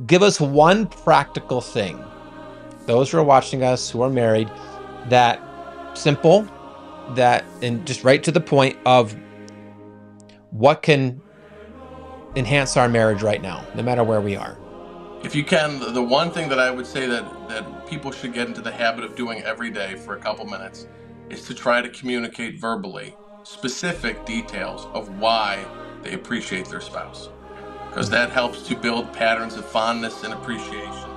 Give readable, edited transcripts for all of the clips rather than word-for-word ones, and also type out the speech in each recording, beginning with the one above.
give us one practical thing, those who are watching us who are married, that simple, and just right to the point of what can enhance our marriage right now, no matter where we are. If you can, the one thing that I would say that people should get into the habit of doing every day for a couple minutes is to try to communicate verbally specific details of why they appreciate their spouse. Because that helps to build patterns of fondness and appreciation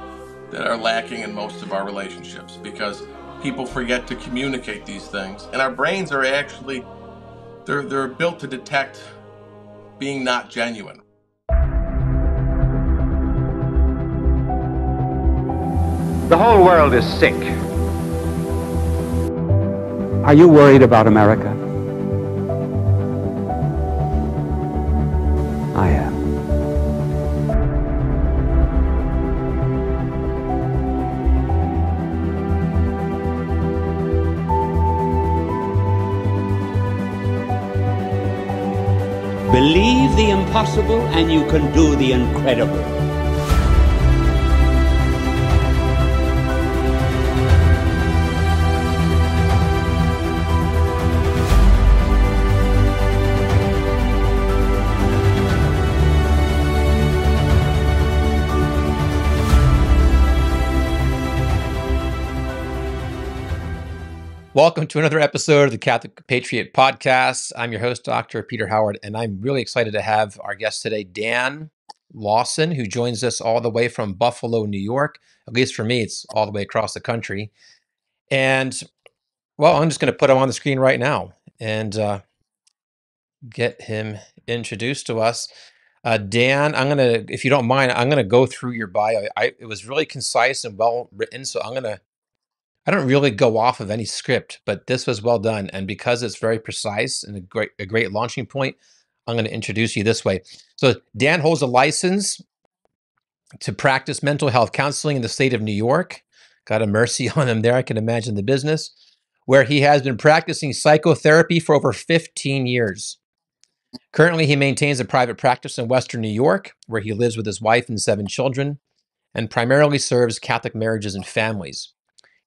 that are lacking in most of our relationships, because people forget to communicate these things. And our brains are actually, they're built to detect being not genuine. The whole world is sick. Are you worried about America? I am. Believe the impossible and you can do the incredible. Welcome to another episode of the Catholic Patriot Podcast. I'm your host, Dr. Peter Howard, and I'm really excited to have our guest today, Dan Lawson, who joins us all the way from Buffalo, New York. At least for me, it's all the way across the country. And, well, I'm just going to put him on the screen right now and get him introduced to us. Dan, if you don't mind, I'm going to go through your bio. It was really concise and well written, so I don't really go off of any script, but this was well done. And because it's very precise and a great launching point, I'm going to introduce you this way. So Dan holds a license to practice mental health counseling in the state of New York. God have mercy on him there. I can imagine the business, where he has been practicing psychotherapy for over 15 years. Currently, he maintains a private practice in Western New York, where he lives with his wife and 7 children, and primarily serves Catholic marriages and families.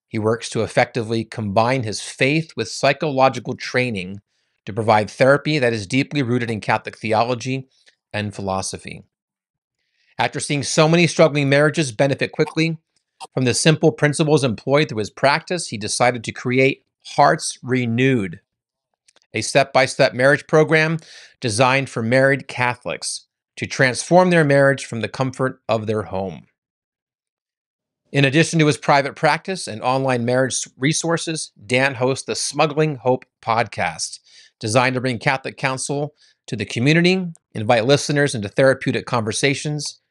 He works to effectively combine his faith with psychological training to provide therapy that is deeply rooted in Catholic theology and philosophy. After seeing so many struggling marriages benefit quickly from the simple principles employed through his practice, he decided to create Hearts Renewed, a step-by-step marriage program designed for married Catholics to transform their marriage from the comfort of their home. In addition to his private practice and online marriage resources, Dan hosts the Smuggling Hope podcast, designed to bring Catholic counsel to the community, invite listeners into therapeutic conversations,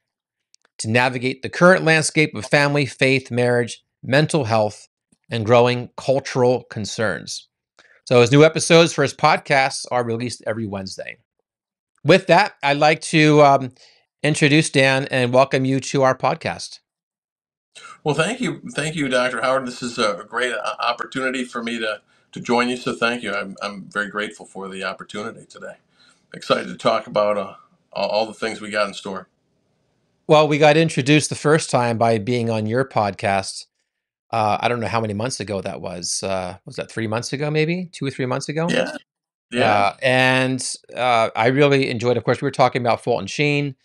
to navigate the current landscape of family, faith, marriage, mental health, and growing cultural concerns. So his new episodes for his podcasts are released every Wednesday. With that, I'd like to introduce Dan and welcome you to our podcast. Well, thank you, Dr. Howard. This is a great opportunity for me to join you. So thank you. I'm very grateful for the opportunity today. Excited to talk about all the things we got in store. Well, we got introduced the first time by being on your podcast. I don't know how many months ago that was. Was that 3 months ago, maybe 2 or 3 months ago? Yeah. I really enjoyed. Of course, we were talking about Fulton Sheen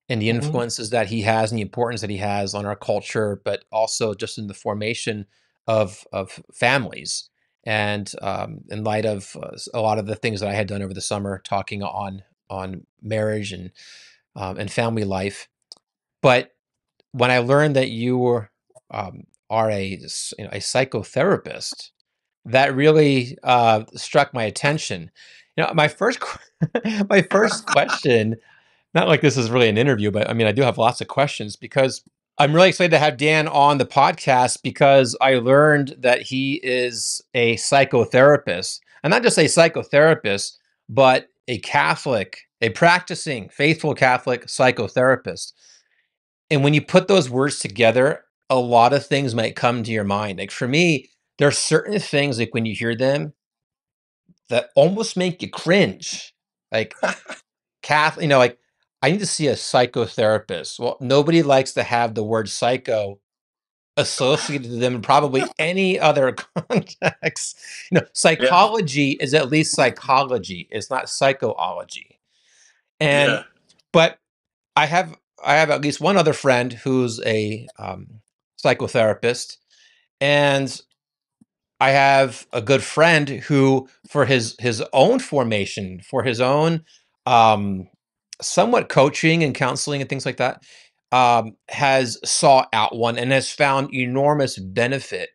and the influences that he has and the importance that he has on our culture, but also just in the formation of families. And in light of a lot of the things that I had done over the summer, talking on marriage and family life. But when I learned that you are a psychotherapist, that really struck my attention. My first question. Not like this is really an interview, but I mean, I do have lots of questions because I'm really excited to have Dan on the podcast because I learned that he is a psychotherapist, and not just a psychotherapist, but a practicing, faithful Catholic psychotherapist. And when you put those words together, a lot of things might come to your mind. Like for me, there are certain things like when you hear them that almost make you cringe. Like Catholic, like I need to see a psychotherapist. Well, nobody likes to have the word psycho associated to them in probably any other context. Yeah, Psychology is at least psychology. It's not psychoology. And yeah, but I have at least one other friend who's a psychotherapist, and I have a good friend who, for his own formation, for his own um, somewhat coaching and counseling and things like that, has sought out one and has found enormous benefit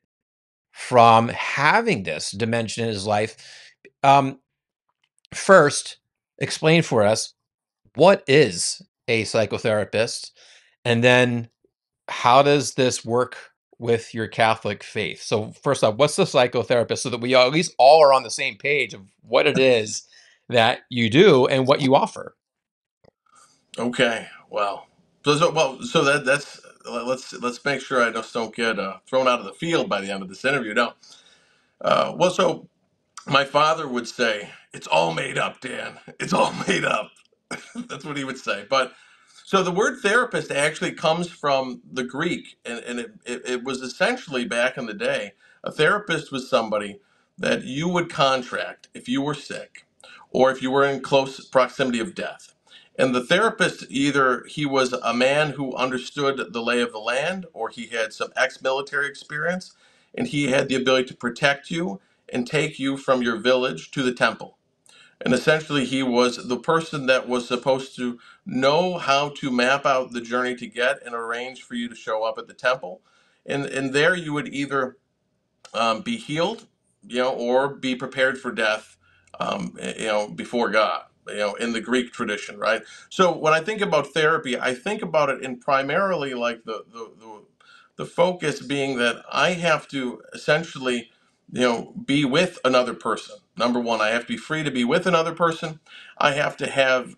from having this dimension in his life. Um, First, explain for us what is a psychotherapist, and then how does this work with your Catholic faith? So first off, what's the psychotherapist, so that we at least all are on the same page of what it is that you do and what you offer? okay. Well, so that's let's make sure I just don't get thrown out of the field by the end of this interview. No. So my father would say, "It's all made up, Dan. It's all made up." That's what he would say. But so the word therapist actually comes from the Greek, and it was essentially back in the day, a therapist was somebody that you would contract if you were sick or if you were in close proximity of death. And the therapist, either he was a man who understood the lay of the land, or he had some ex-military experience, and he had the ability to protect you and take you from your village to the temple. And essentially, he was the person that was supposed to know how to map out the journey to get and arrange for you to show up at the temple. And there you would either be healed, or be prepared for death, before God, in the Greek tradition, right? So when I think about therapy, I think about it in primarily like the focus being that I have to essentially, be with another person. Number one, I have to be free to be with another person. I have to have,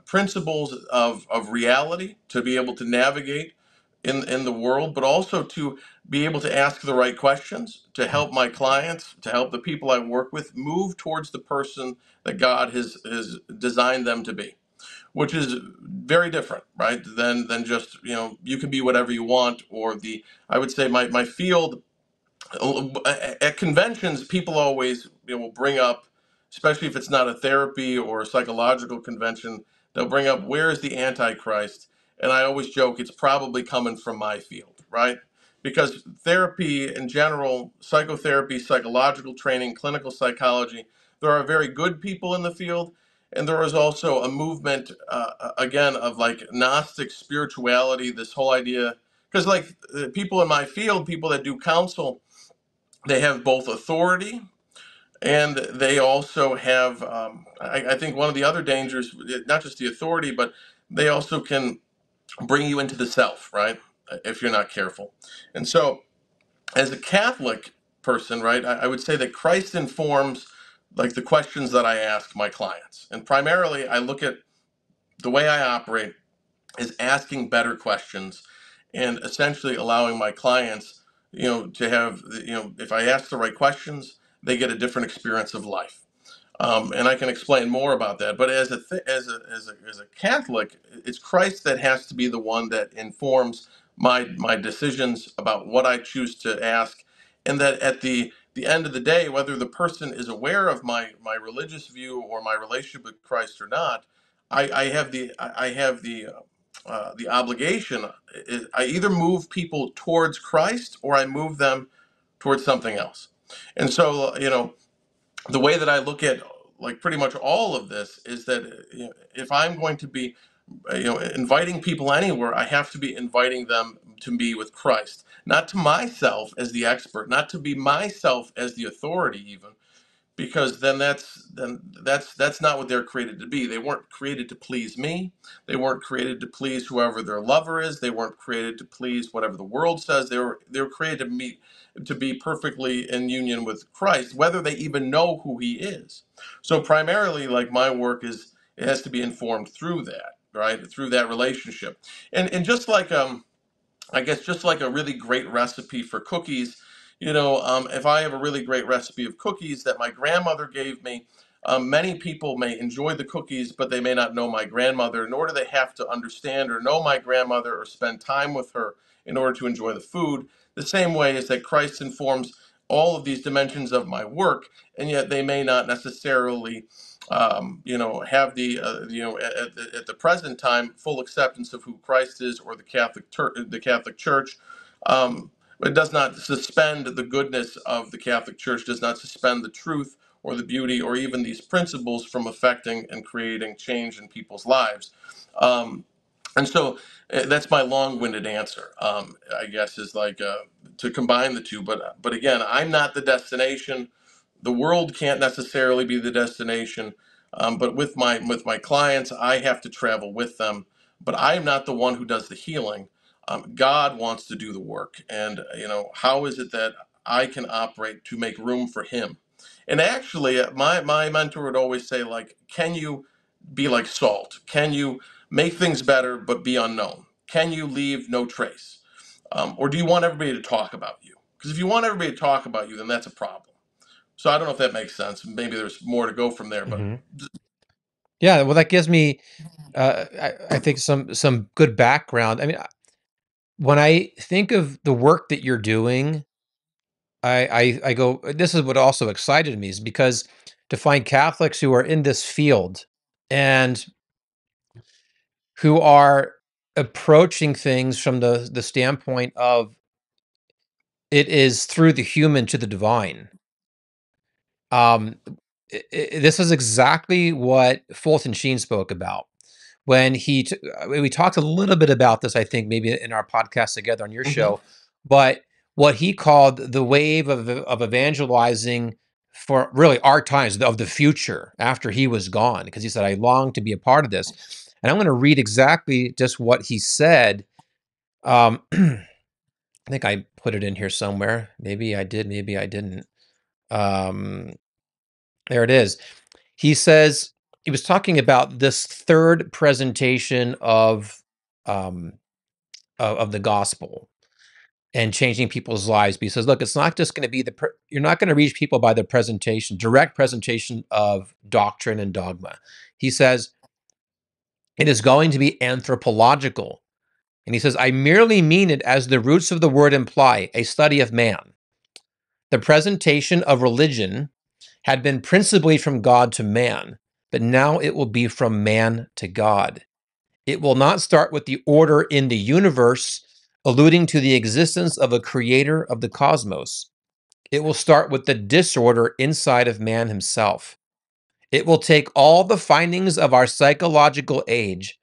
principles of reality to be able to navigate in the world, but also to be able to ask the right questions, to help my clients, to help the people I work with move towards the person that God has designed them to be, which is very different, right? Than just, you can be whatever you want, or I would say my field at conventions, people always, will bring up, especially if it's not a therapy or a psychological convention, they'll bring up, where is the Antichrist? And I always joke it's probably coming from my field, right? Because therapy in general, psychotherapy, psychological training, clinical psychology, there are very good people in the field. And there is also a movement, again, of like Gnostic spirituality, this whole idea. Because, like, people in my field, people that do counsel, they have both authority, and they also have, I think one of the other dangers, not just the authority, but they also can bring you into the self, right? If you're not careful. And so, as a Catholic person, right, I would say that Christ informs like the questions that I ask my clients. And primarily, I look at the way I operate is asking better questions, and essentially allowing my clients, to have, if I ask the right questions, they get a different experience of life. And I can explain more about that. But as a Catholic, it's Christ that has to be the one that informs my decisions about what I choose to ask, and that at the end of the day, whether the person is aware of my religious view or my relationship with Christ or not, I have the obligation. I either move people towards Christ or I move them towards something else. And so, the way that I look at like pretty much all of this is that, if I'm going to be, inviting people anywhere, I have to be inviting them to be with Christ, not to myself as the expert, not to be myself as the authority even, because then that's not what they're created to be. They weren't created to please me. They weren't created to please whoever their lover is. They weren't created to please whatever the world says. They were created to be perfectly in union with Christ, whether they even know who He is. So primarily, like, my work it has to be informed through that, right? Through that relationship, and just like, I guess, just like a really great recipe for cookies, if I have a really great recipe of cookies that my grandmother gave me, Many people may enjoy the cookies, but they may not know my grandmother, nor do they have to understand or know my grandmother or spend time with her in order to enjoy the food. The same way is that Christ informs all of these dimensions of my work, and yet they may not necessarily, have at the present time full acceptance of who Christ is or the Catholic Church. It does not suspend the goodness of the Catholic Church, does not suspend the truth or the beauty or even these principles from affecting and creating change in people's lives. And so that's my long-winded answer, I guess, is like to combine the two. But again, I'm not the destination. The world can't necessarily be the destination. But with my clients, I have to travel with them. But I'm not the one who does the healing. God wants to do the work. And, how is it that I can operate to make room for him? And actually, my mentor would always say, like, can you be like salt? Can you make things better but be unknown? Can you leave no trace? Or do you want everybody to talk about you? Because if you want everybody to talk about you, then that's a problem. So I don't know if that makes sense. Maybe there's more to go from there, but Yeah, well, that gives me, I think, some good background. I mean, when I think of the work that you're doing, I go, this is what also excited me, is because to find Catholics who are in this field and who are approaching things from the standpoint of it is through the human to the divine. This is exactly what Fulton Sheen spoke about when we talked a little bit about this, I think, maybe in our podcast together on your show, but what he called the wave of evangelizing for really our times, of the future after he was gone, because he said, I long to be a part of this. And I'm going to read exactly just what he said. I think I put it in here somewhere. Maybe I did, maybe I didn't. There it is. He says he was talking about this third presentation of the gospel and changing people's lives. But he says, look, it's not just going to be you're not going to reach people by the direct presentation of doctrine and dogma. He says it is going to be anthropological. And he says, I merely mean it as the roots of the word imply, a study of man. The presentation of religion had been principally from God to man, but now it will be from man to God. It will not start with the order in the universe, alluding to the existence of a creator of the cosmos. It will start with the disorder inside of man himself. It will take all the findings of our psychological age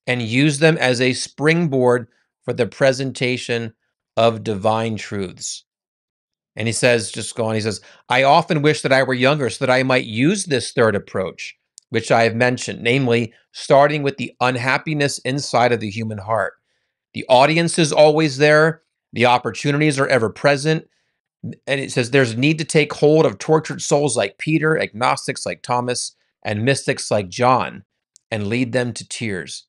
and use them as a springboard for the presentation of divine truths. And he says, just go on, he says, I often wish that I were younger so that I might use this third approach, which I have mentioned, namely, starting with the unhappiness inside of the human heart. The audience is always there. The opportunities are ever present. And it says there's need to take hold of tortured souls like Peter, agnostics like Thomas, and mystics like John, and lead them to tears,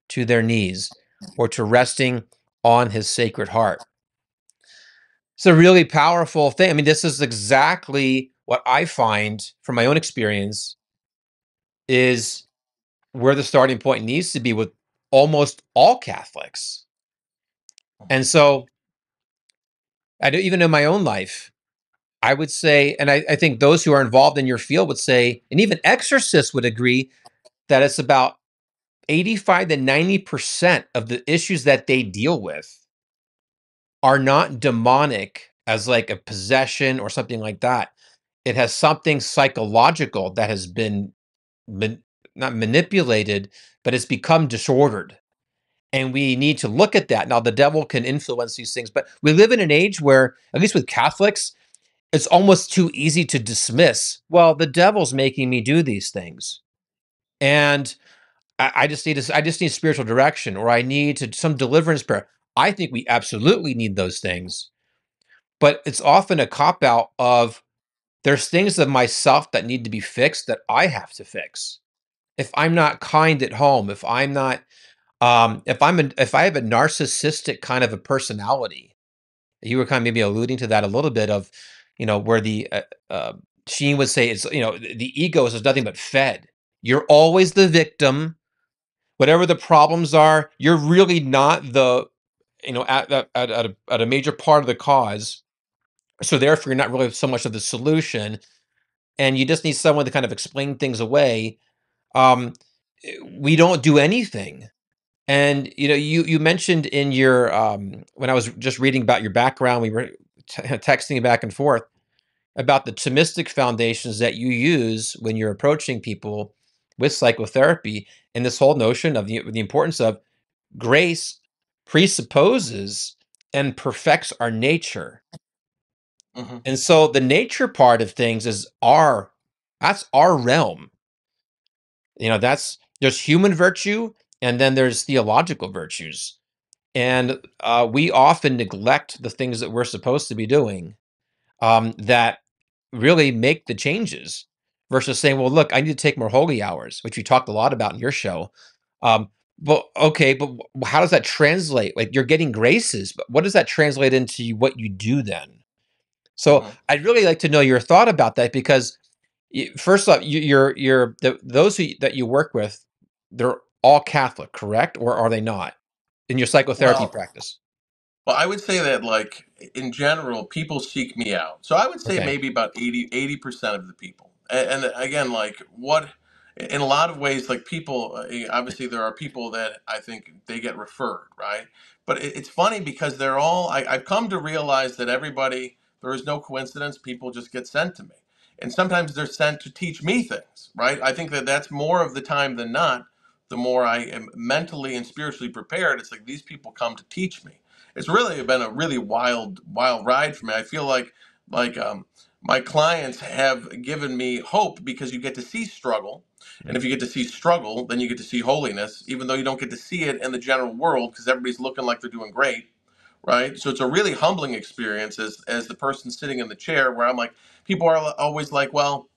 to their knees, or to resting on his sacred heart. It's a really powerful thing. I mean, this is exactly what I find from my own experience is where the starting point needs to be with almost all Catholics. And so I do, even in my own life, I would say, and I think those who are involved in your field would say, and even exorcists would agree, that it's about 85 to 90% of the issues that they deal with are not demonic as like a possession or something like that. It has something psychological that has been not manipulated, but it's become disordered. And we need to look at that. Now, the devil can influence these things, but we live in an age where, at least with Catholics, it's almost too easy to dismiss. Well, the devil's making me do these things. And I just need spiritual direction, or I need some deliverance prayer. I think we absolutely need those things. But it's often a cop-out of there's things of myself that need to be fixed that I have to fix. If I'm not kind at home, if I'm not, if I have a narcissistic kind of a personality, you were kind of maybe alluding to that a little bit of, where the Sheen would say, it's, the ego is nothing but fed. You're always the victim. Whatever the problems are, you're really not the, at a major part of the cause. So therefore, you're not really so much of the solution, and you just need someone to kind of explain things away. Um, we don't do anything. And you mentioned in your when I was just reading about your background, we were texting back and forth about the Thomistic foundations that you use when you're approaching people with psychotherapy, and this whole notion of the importance of grace presupposes and perfects our nature. Mm-hmm. And so the nature part of things that's our realm. There's human virtue, and then there's theological virtues. And we often neglect the things that we're supposed to be doing, that really make the changes, versus saying, well, look, I need to take more holy hours, which you talked a lot about in your show. But okay, but how does that translate? Like, you're getting graces, but what does that translate into what you do then? So Mm-hmm. I'd really like to know your thought about that, because first off, those that you work with, they're all Catholic, correct? Or are they not in your psychotherapy Well, practice? Well, I would say that, like, in general, people seek me out. So I would say Okay. maybe about 80% of the people. And again, like, what, in a lot of ways, like, people, obviously, there are people that I think they get referred, right? But it's funny because I've come to realize that there is no coincidence. People just get sent to me. And sometimes they're sent to teach me things, right? I think that that's more of the time than not. The more I am mentally and spiritually prepared, it's like these people come to teach me. It's really been a really wild ride for me. I feel like my clients have given me hope, because you get to see struggle, and if you get to see struggle, then you get to see holiness, even though you don't get to see it in the general world because everybody's looking like they're doing great, right? So it's a really humbling experience as the person sitting in the chair, where I'm like, people are always like, well,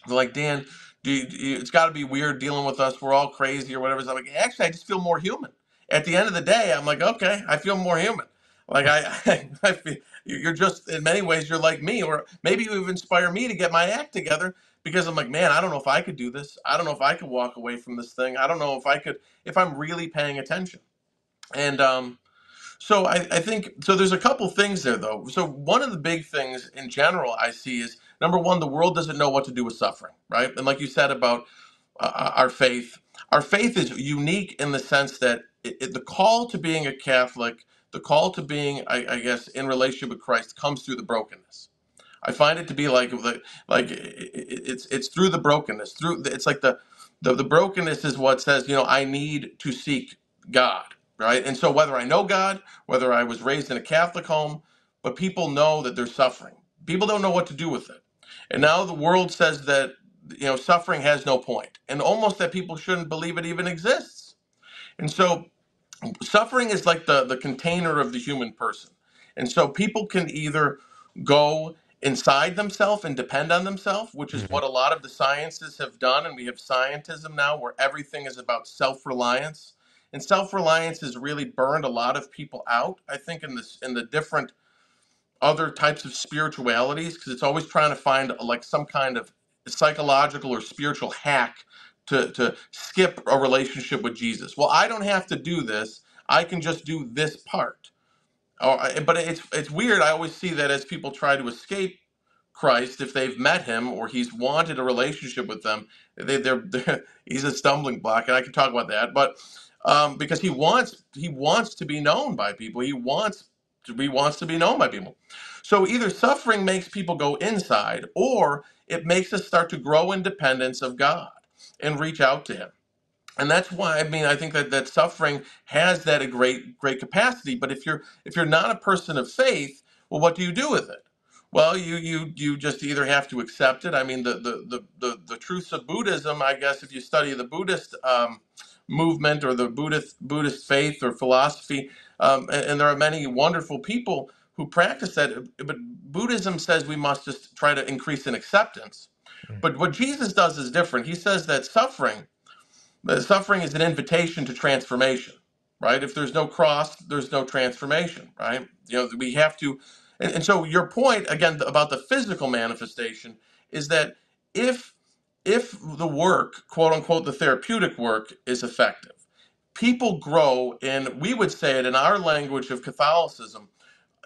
they're like, Dan, it's got to be weird dealing with us. We're all crazy or whatever. So I'm like, actually, I just feel more human. At the end of the day, I'm like, okay, I feel more human. Like I feel you're just, in many ways, you're like me, or maybe you even inspire me to get my act together, because I'm like, man, I don't know if I could do this. I don't know if I could walk away from this thing. I don't know if I could, if I'm really paying attention. And so I think so. There's a couple things there, though. So one of the big things in general I see is, number one, the world doesn't know what to do with suffering, right? And like you said about our faith is unique in the sense that the call to being a Catholic, the call to being, I guess, in relationship with Christ, comes through the brokenness. I find it to be it's through the brokenness. It's like the brokenness is what says, I need to seek God, right? And so whether I know God, whether I was raised in a Catholic home, but people know that there's suffering. People don't know what to do with it. And now the world says that, suffering has no point, and almost that people shouldn't believe it even exists. And so suffering is like the container of the human person. And so people can either go inside themselves and depend on themselves, which is Mhm. what a lot of the sciences have done. And we have scientism now where everything is about self-reliance. And self-reliance has really burned a lot of people out, I think, in the different other types of spiritualities, because it's always trying to find like some kind of psychological or spiritual hack to skip a relationship with Jesus. Well, I don't have to do this. I can just do this part. But it's weird. I always see that as people try to escape Christ, if they've met him or he's wanted a relationship with them, he's a stumbling block, and I can talk about that. But because he wants to be known by people, he wants to be known by people. So either suffering makes people go inside, or it makes us start to grow in dependence of God and reach out to him. And that's why, I mean, I think that suffering has that a great capacity. But if you're not a person of faith, well, what do you do with it? Well, you just either have to accept it. I mean, the truths of Buddhism, I guess, if you study the Buddhist movement, or the Buddhist faith or philosophy, and there are many wonderful people who practice that. But Buddhism says we must just try to increase in acceptance. But what Jesus does is different. He says that suffering is an invitation to transformation, right? If there's no cross, there's no transformation, right? We have to, and so your point again about the physical manifestation is that if the work, quote unquote, the therapeutic work is effective, people grow, and we would say it in our language of Catholicism,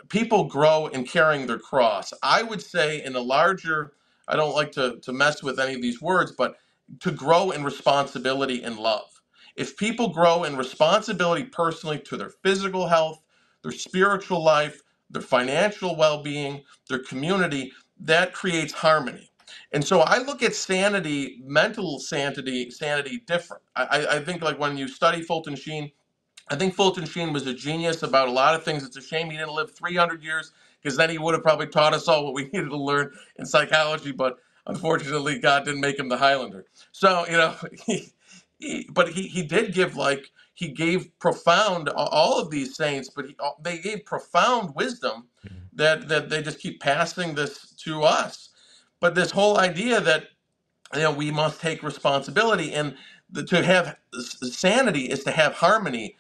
people grow in carrying their cross. I would say in a larger, I don't like to mess with any of these words, but to grow in responsibility and love. If people grow in responsibility personally to their physical health, their spiritual life, their financial well-being, their community, that creates harmony. And so I look at sanity, mental sanity different. I think like when you study Fulton Sheen, I think Fulton Sheen was a genius about a lot of things. It's a shame he didn't live 300 years, because then he would have probably taught us all what we needed to learn in psychology. But unfortunately, God didn't make him the Highlander. So, but he did give, like, he gave profound, all of these saints, but they gave profound wisdom that they just keep passing this to us. But this whole idea that, we must take responsibility, and to have sanity is to have harmony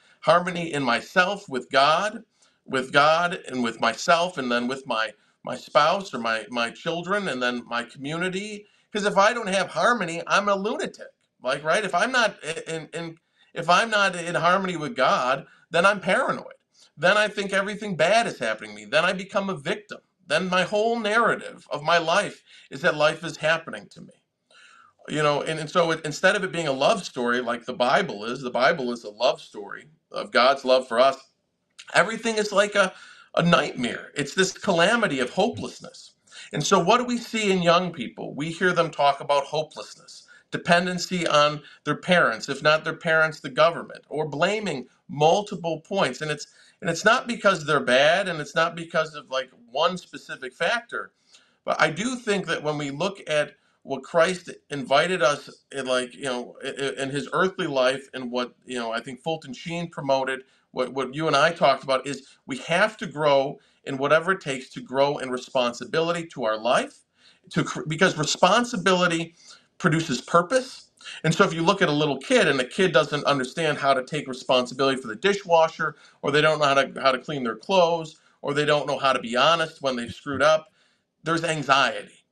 in myself with God and with myself, and then with my spouse or my children, and then my community. Because if I don't have harmony, I'm a lunatic. Like, right? If I'm not in harmony with God, then I'm paranoid. Then I think everything bad is happening to me. Then I become a victim. Then my whole narrative of my life is that life is happening to me. And so instead of it being a love story like the Bible is a love story of God's love for us. Everything is like a nightmare. It's this calamity of hopelessness. And so what do we see in young people? We hear them talk about hopelessness, dependency on their parents, if not their parents, the government, or blaming multiple points. And it's not because they're bad, and it's not because of like one specific factor. But I do think that when we look at what Christ invited us in, like, in his earthly life, and what, I think Fulton Sheen promoted, what you and I talked about, is we have to grow in whatever it takes to grow in responsibility to our life, because responsibility produces purpose. And so if you look at a little kid, and the kid doesn't understand how to take responsibility for the dishwasher, or they don't know how to clean their clothes, or they don't know how to be honest when they've screwed up, there's anxiety,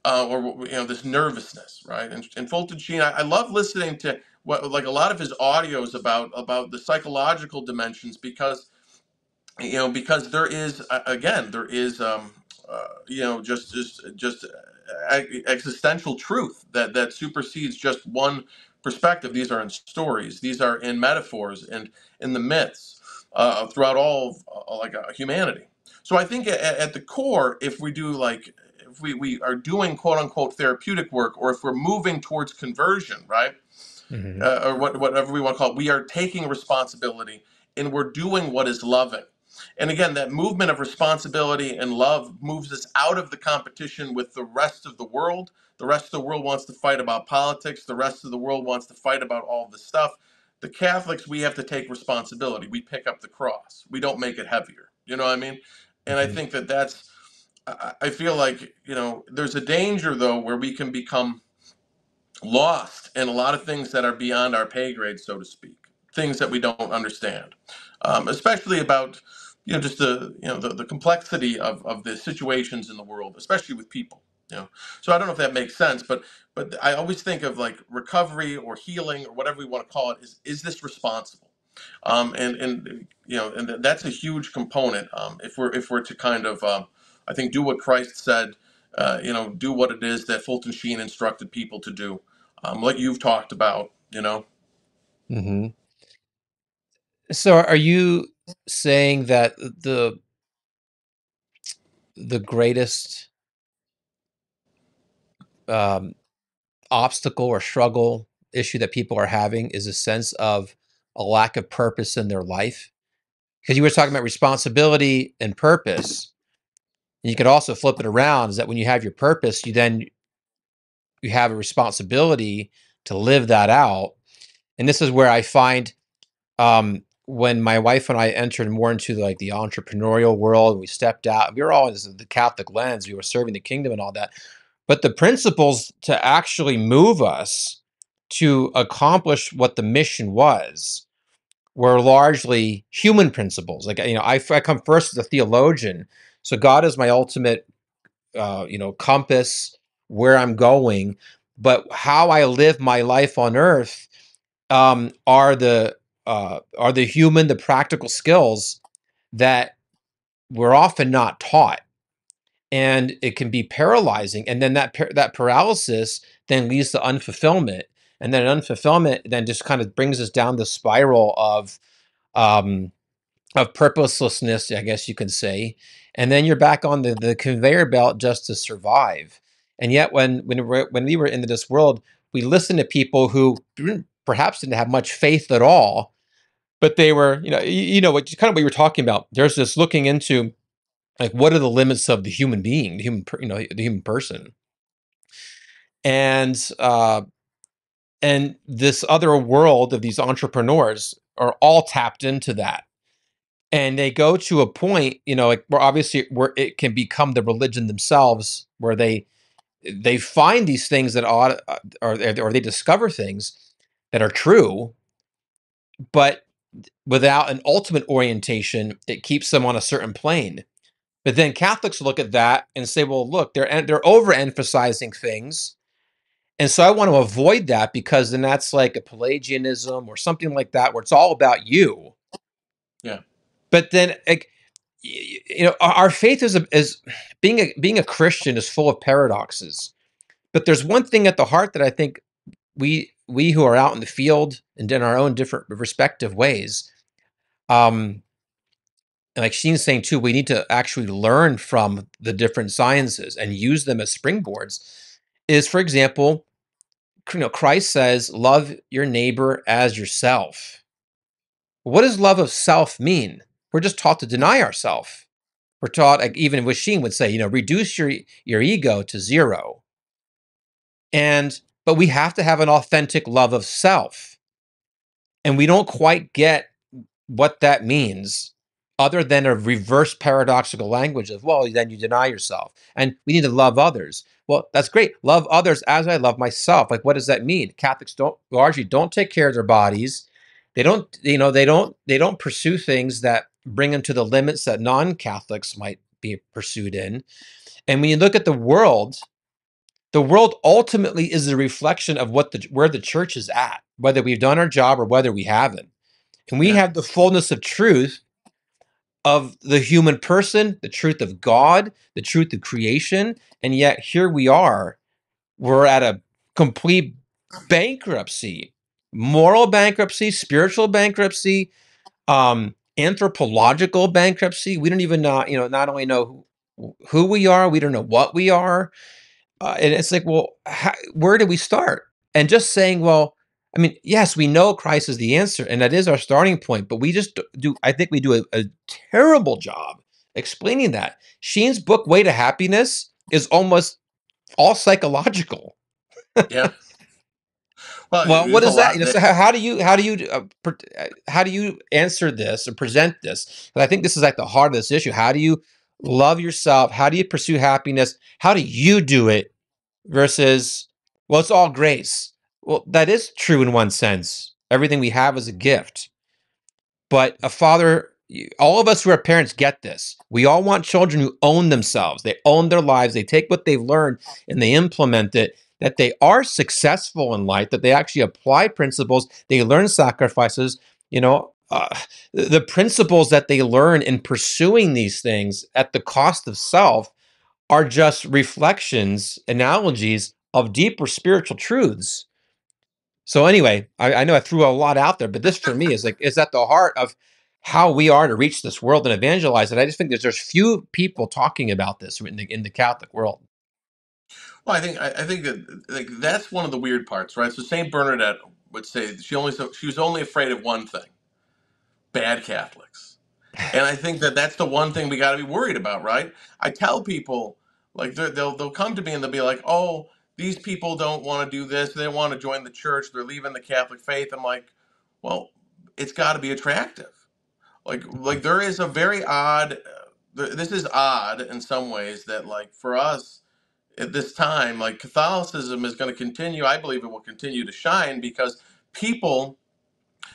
or this nervousness, right? And Fulton Sheen, I love listening to what, like, a lot of his audios about the psychological dimensions, because there is, again, there is just existential truth that supersedes just one perspective. These are in stories, these are in metaphors, and in the myths, throughout all of, humanity. So I think at the core, if we are doing quote unquote therapeutic work, or if we're moving towards conversion, right? Or whatever we want to call it, we are taking responsibility, and we're doing what is loving. And again, that movement of responsibility and love moves us out of the competition with the rest of the world. The rest of the world wants to fight about politics. The rest of the world wants to fight about all this stuff. The Catholics, we have to take responsibility. We pick up the cross. We don't make it heavier. You know what I mean? And I think I feel like, there's a danger, though, where we can become lost in a lot of things that are beyond our pay grade, so to speak, things that we don't understand, especially about, just the complexity of the situations in the world, especially with people. So I don't know if that makes sense, but I always think of, like, recovery or healing or whatever we want to call it, is this responsible? And that's a huge component, if we're to kind of, I think, do what Christ said, do what it is that Fulton Sheen instructed people to do, like you've talked about. Mm-hmm. So are you saying that the greatest obstacle or struggle issue that people are having is a sense of a lack of purpose in their life? Because you were talking about responsibility and purpose. And you could also flip it around, is that when you have your purpose, you have a responsibility to live that out. And this is where I find, when my wife and I entered more into like the entrepreneurial world, we stepped out, we were all in the Catholic lens, we were serving the kingdom and all that. But the principles to actually move us to accomplish what the mission was were largely human principles. Like, I come first as a theologian. So God is my ultimate, compass, where I'm going, but how I live my life on earth are the human, the practical skills that we're often not taught, and it can be paralyzing. And then that paralysis then leads to unfulfillment, and then unfulfillment then just kind of brings us down the spiral um, of purposelessness, I guess you could say. And then you're back on the conveyor belt just to survive. And yet, when we were into this world, we listened to people who perhaps didn't have much faith at all, but they were, what kind of what you were talking about. There's this looking into, like, what are the limits of the human being, the human person, and this other world of these entrepreneurs are all tapped into that, and they go to a point, like where it can become the religion themselves, where they find these things that ought, or they discover things that are true, but without an ultimate orientation, it keeps them on a certain plane. But then Catholics look at that and say, well, look, they're overemphasizing things. And so I want to avoid that, because then that's like a Pelagianism or something like that, where it's all about you. Yeah. But then, like, our faith is being a Christian is full of paradoxes. But there's one thing at the heart that I think we who are out in the field and in our own different respective ways, and like Sheen's saying too, we need to actually learn from the different sciences and use them as springboards. Is, for example, Christ says, love your neighbor as yourself. What does love of self mean? We're just taught to deny ourselves. We're taught, like, even what Sheen would say, reduce your ego to zero. But we have to have an authentic love of self. And we don't quite get what that means, other than a reverse paradoxical language of, well, then you deny yourself. And we need to love others. Well, that's great. Love others as I love myself. Like, what does that mean? Catholics largely don't take care of their bodies. They don't pursue things that bring them to the limits that non-Catholics might be pursued in. And when you look at the world ultimately is a reflection of where the church is at, whether we've done our job or whether we haven't. And we have the fullness of truth of the human person, the truth of God, the truth of creation. And yet here we are. We're at a complete bankruptcy, moral bankruptcy, spiritual bankruptcy, anthropological bankruptcy. We don't even know, not only know who we are, we don't know what we are. And it's like, well, where do we start? And just saying, well, I mean, yes, we know Christ is the answer, and that is our starting point, but we just I think we do a terrible job explaining that. Sheen's book, Way to Happiness, is almost all psychological. Yeah. Well, what there's a is that? lot So how do you answer this or present this? And I think this is like the heart of this issue. How do you love yourself? How do you pursue happiness? How do you do it versus, well, it's all grace. Well, that is true in one sense. Everything we have is a gift. But a father, all of us who are parents get this. We all want children who own themselves. They own their lives. They take what they've learned and they implement it, that they are successful in life, that they actually apply principles. They learn sacrifices, the principles that they learn in pursuing these things at the cost of self are just reflections, analogies of deeper spiritual truths. So anyway, I know I threw a lot out there, but this for me is at the heart of how we are to reach this world and evangelize it. I just think there's few people talking about this in the Catholic world. Well, I think that, like, that's one of the weird parts, right? So Saint Bernadette would say she was only afraid of one thing: bad Catholics. And I think that that's the one thing we got to be worried about, right? I tell people, like, they'll come to me and they'll be like, "Oh, these people don't want to do this. They want to join the church. They're leaving the Catholic faith." I'm like, well, it's got to be attractive. Like there is a very odd. This is odd in some ways that, like, for us at this time, like, Catholicism is going to continue. I believe it will continue to shine because people,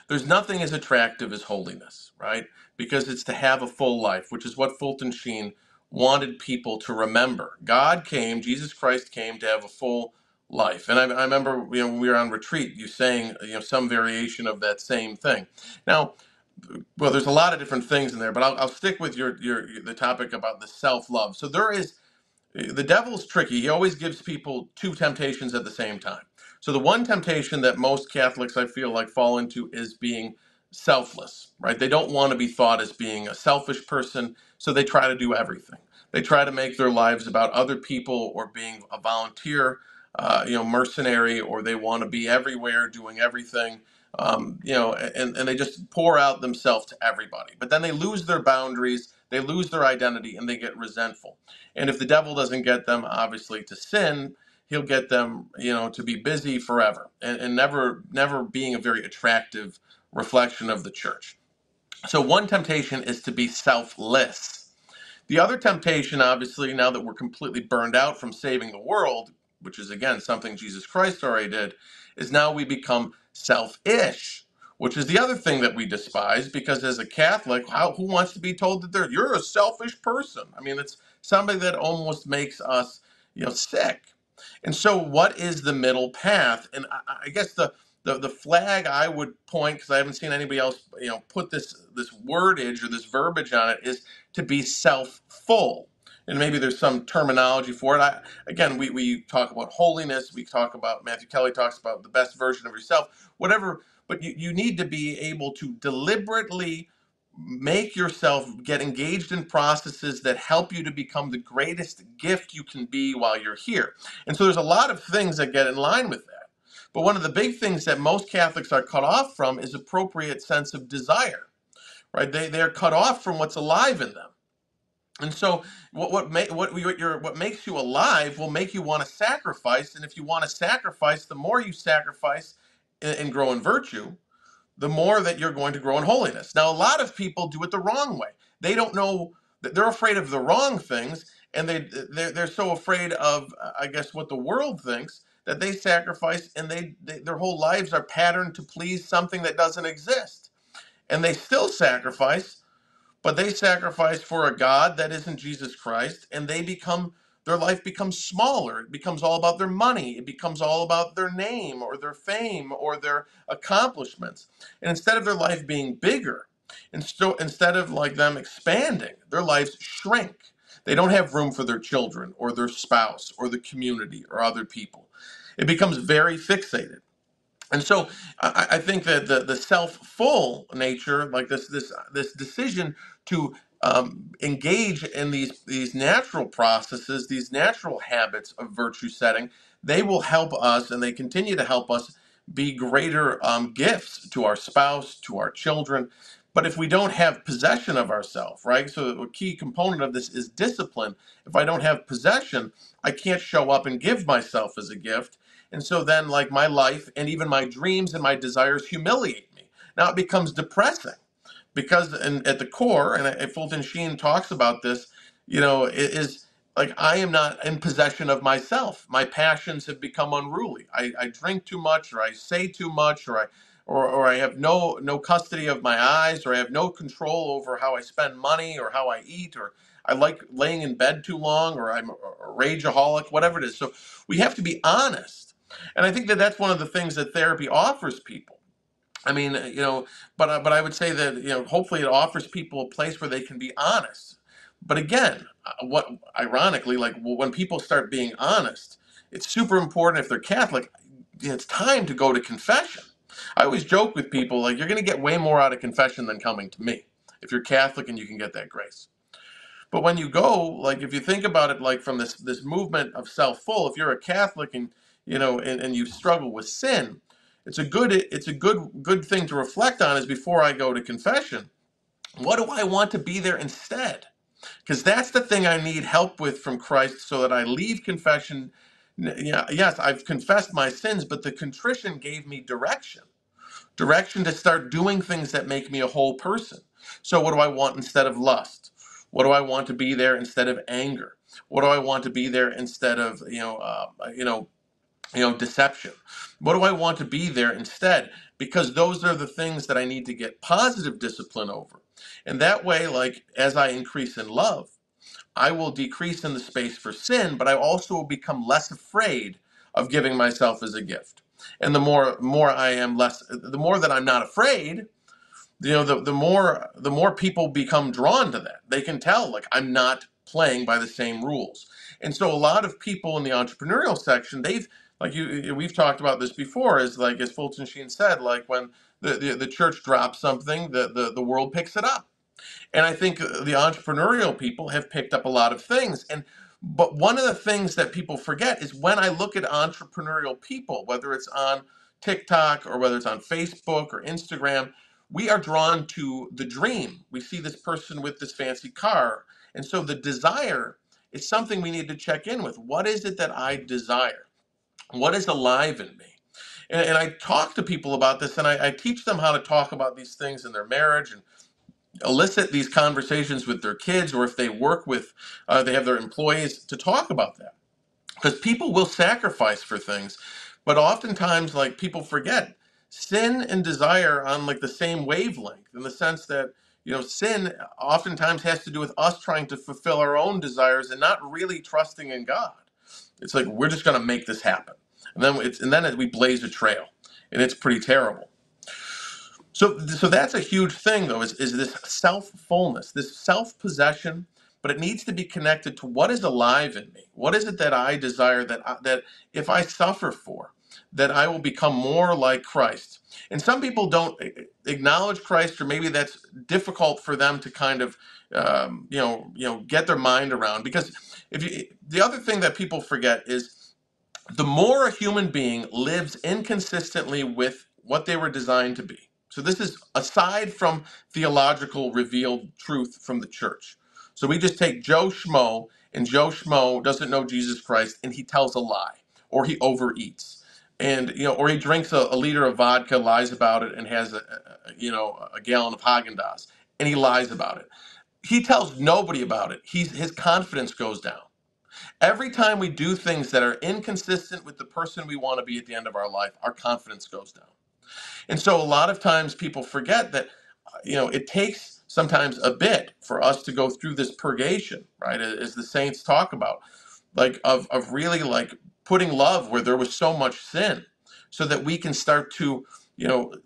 there's nothing as attractive as holiness, right? Because it's to have a full life, which is what Fulton Sheen wanted people to remember. God came, Jesus Christ came to have a full life. And I remember, when we were on retreat, you saying, some variation of that same thing. Now, well, there's a lot of different things in there, but I'll stick with the topic about the self-love. So the devil's tricky. He always gives people two temptations at the same time. So the one temptation that most Catholics, I feel like, fall into is being selfless, right? They don't want to be thought as being a selfish person, so they try to do everything. They try to make their lives about other people or being a volunteer, mercenary, or they want to be everywhere doing everything, and they just pour out themselves to everybody. But then they lose their boundaries, they lose their identity, and they get resentful. And if the devil doesn't get them, obviously, to sin, he'll get them, to be busy forever and never being a very attractive reflection of the church. So one temptation is to be selfless. The other temptation, obviously, now that we're completely burned out from saving the world, which is, again, something Jesus Christ already did, is now we become selfish, which is the other thing that we despise, because as a Catholic, who wants to be told that you're a selfish person? I mean, it's somebody that almost makes us, sick. And so what is the middle path? And I guess the flag I would point, because I haven't seen anybody else, put this wordage or this verbiage on it, is to be self-full. And maybe there's some terminology for it. We talk about holiness. We talk about, Matthew Kelly talks about the best version of yourself, whatever. But you need to be able to deliberately make yourself get engaged in processes that help you to become the greatest gift you can be while you're here. And so there's a lot of things that get in line with that. But one of the big things that most Catholics are cut off from is appropriate sense of desire, right? They're cut off from what's alive in them. And so what makes you alive will make you want to sacrifice. And if you want to sacrifice, the more you sacrifice and grow in virtue, the more that you're going to grow in holiness. Now, a lot of people do it the wrong way. They don't know, they're afraid of the wrong things, and they're so afraid of, I guess, what the world thinks, that they sacrifice, and their whole lives are patterned to please something that doesn't exist. And they still sacrifice, but they sacrifice for a God that isn't Jesus Christ, and their life becomes smaller. It becomes all about their money. It becomes all about their name or their fame or their accomplishments. And instead of their life being bigger, instead of like them expanding, their lives shrink. They don't have room for their children or their spouse or the community or other people. It becomes very fixated. And so I think that the self-full nature, like this decision to engage in these natural processes, these natural habits of virtue setting, they will help us, and they continue to help us be greater gifts to our spouse, to our children. But if we don't have possession of ourselves, right? So a key component of this is discipline. If I don't have possession, I can't show up and give myself as a gift. And so then, like, my life and even my dreams and my desires humiliate me. Now it becomes depressing because at the core, and Fulton Sheen talks about this, it is like I am not in possession of myself. My passions have become unruly. I drink too much, or I say too much, or I have no custody of my eyes, or I have no control over how I spend money or how I eat, or I like laying in bed too long, or I'm a rageaholic, whatever it is. So we have to be honest. And I think that that's one of the things that therapy offers people. I mean, but I would say that, hopefully it offers people a place where they can be honest. But again, ironically, like when people start being honest, it's super important if they're Catholic, it's time to go to confession. I always joke with people, like, you're going to get way more out of confession than coming to me if you're Catholic and you can get that grace. But when you go, like, if you think about it, like from this movement of self-full, if you're a Catholic and and you struggle with sin, it's a good thing to reflect on is before I go to confession, what do I want to be there instead? Because that's the thing I need help with from Christ, so that I leave confession. Yes, I've confessed my sins, but the contrition gave me direction to start doing things that make me a whole person. So what do I want instead of lust? What do I want to be there instead of anger? What do I want to be there instead of deception? What do I want to be there instead? Because those are the things that I need to get positive discipline over. And that way, like, as I increase in love, I will decrease in the space for sin, but I also will become less afraid of giving myself as a gift. And the more I am less, the more that I'm not afraid, the more people become drawn to that. They can tell, like, I'm not playing by the same rules. And so a lot of people in the entrepreneurial section, we've talked about this before, is like, as Fulton Sheen said, like, when the church drops something, the world picks it up. And I think the entrepreneurial people have picked up a lot of things. But one of the things that people forget is, when I look at entrepreneurial people, whether it's on TikTok or whether it's on Facebook or Instagram, we are drawn to the dream. We see this person with this fancy car. And so the desire is something we need to check in with. What is it that I desire? What is alive in me? And I talk to people about this, and I teach them how to talk about these things in their marriage, and elicit these conversations with their kids, or if they work with, they have their employees, to talk about that. Because people will sacrifice for things, but oftentimes, like, people forget sin and desire on, like, the same wavelength, in the sense that, sin oftentimes has to do with us trying to fulfill our own desires and not really trusting in God. It's like, we're just going to make this happen, and then we blaze a trail, and it's pretty terrible. So that's a huge thing, though, is this self-fullness, this self-possession, but it needs to be connected to what is alive in me. What is it that I desire, that if I suffer for, that I will become more like Christ? And some people don't acknowledge Christ, or maybe that's difficult for them to kind of, get their mind around. Because the other thing that people forget is, the more a human being lives inconsistently with what they were designed to be. So this is aside from theological revealed truth from the church. So we just take Joe Schmo, and Joe Schmo doesn't know Jesus Christ, and he tells a lie, or he overeats, and or he drinks a liter of vodka, lies about it, and has a gallon of Haagen-Dazs, and he lies about it. He tells nobody about it. His confidence goes down. Every time we do things that are inconsistent with the person we want to be at the end of our life, our confidence goes down. And so a lot of times people forget that, it takes sometimes a bit for us to go through this purgation, right? As the saints talk about, like, of really, like, putting love where there was so much sin, so that we can start to,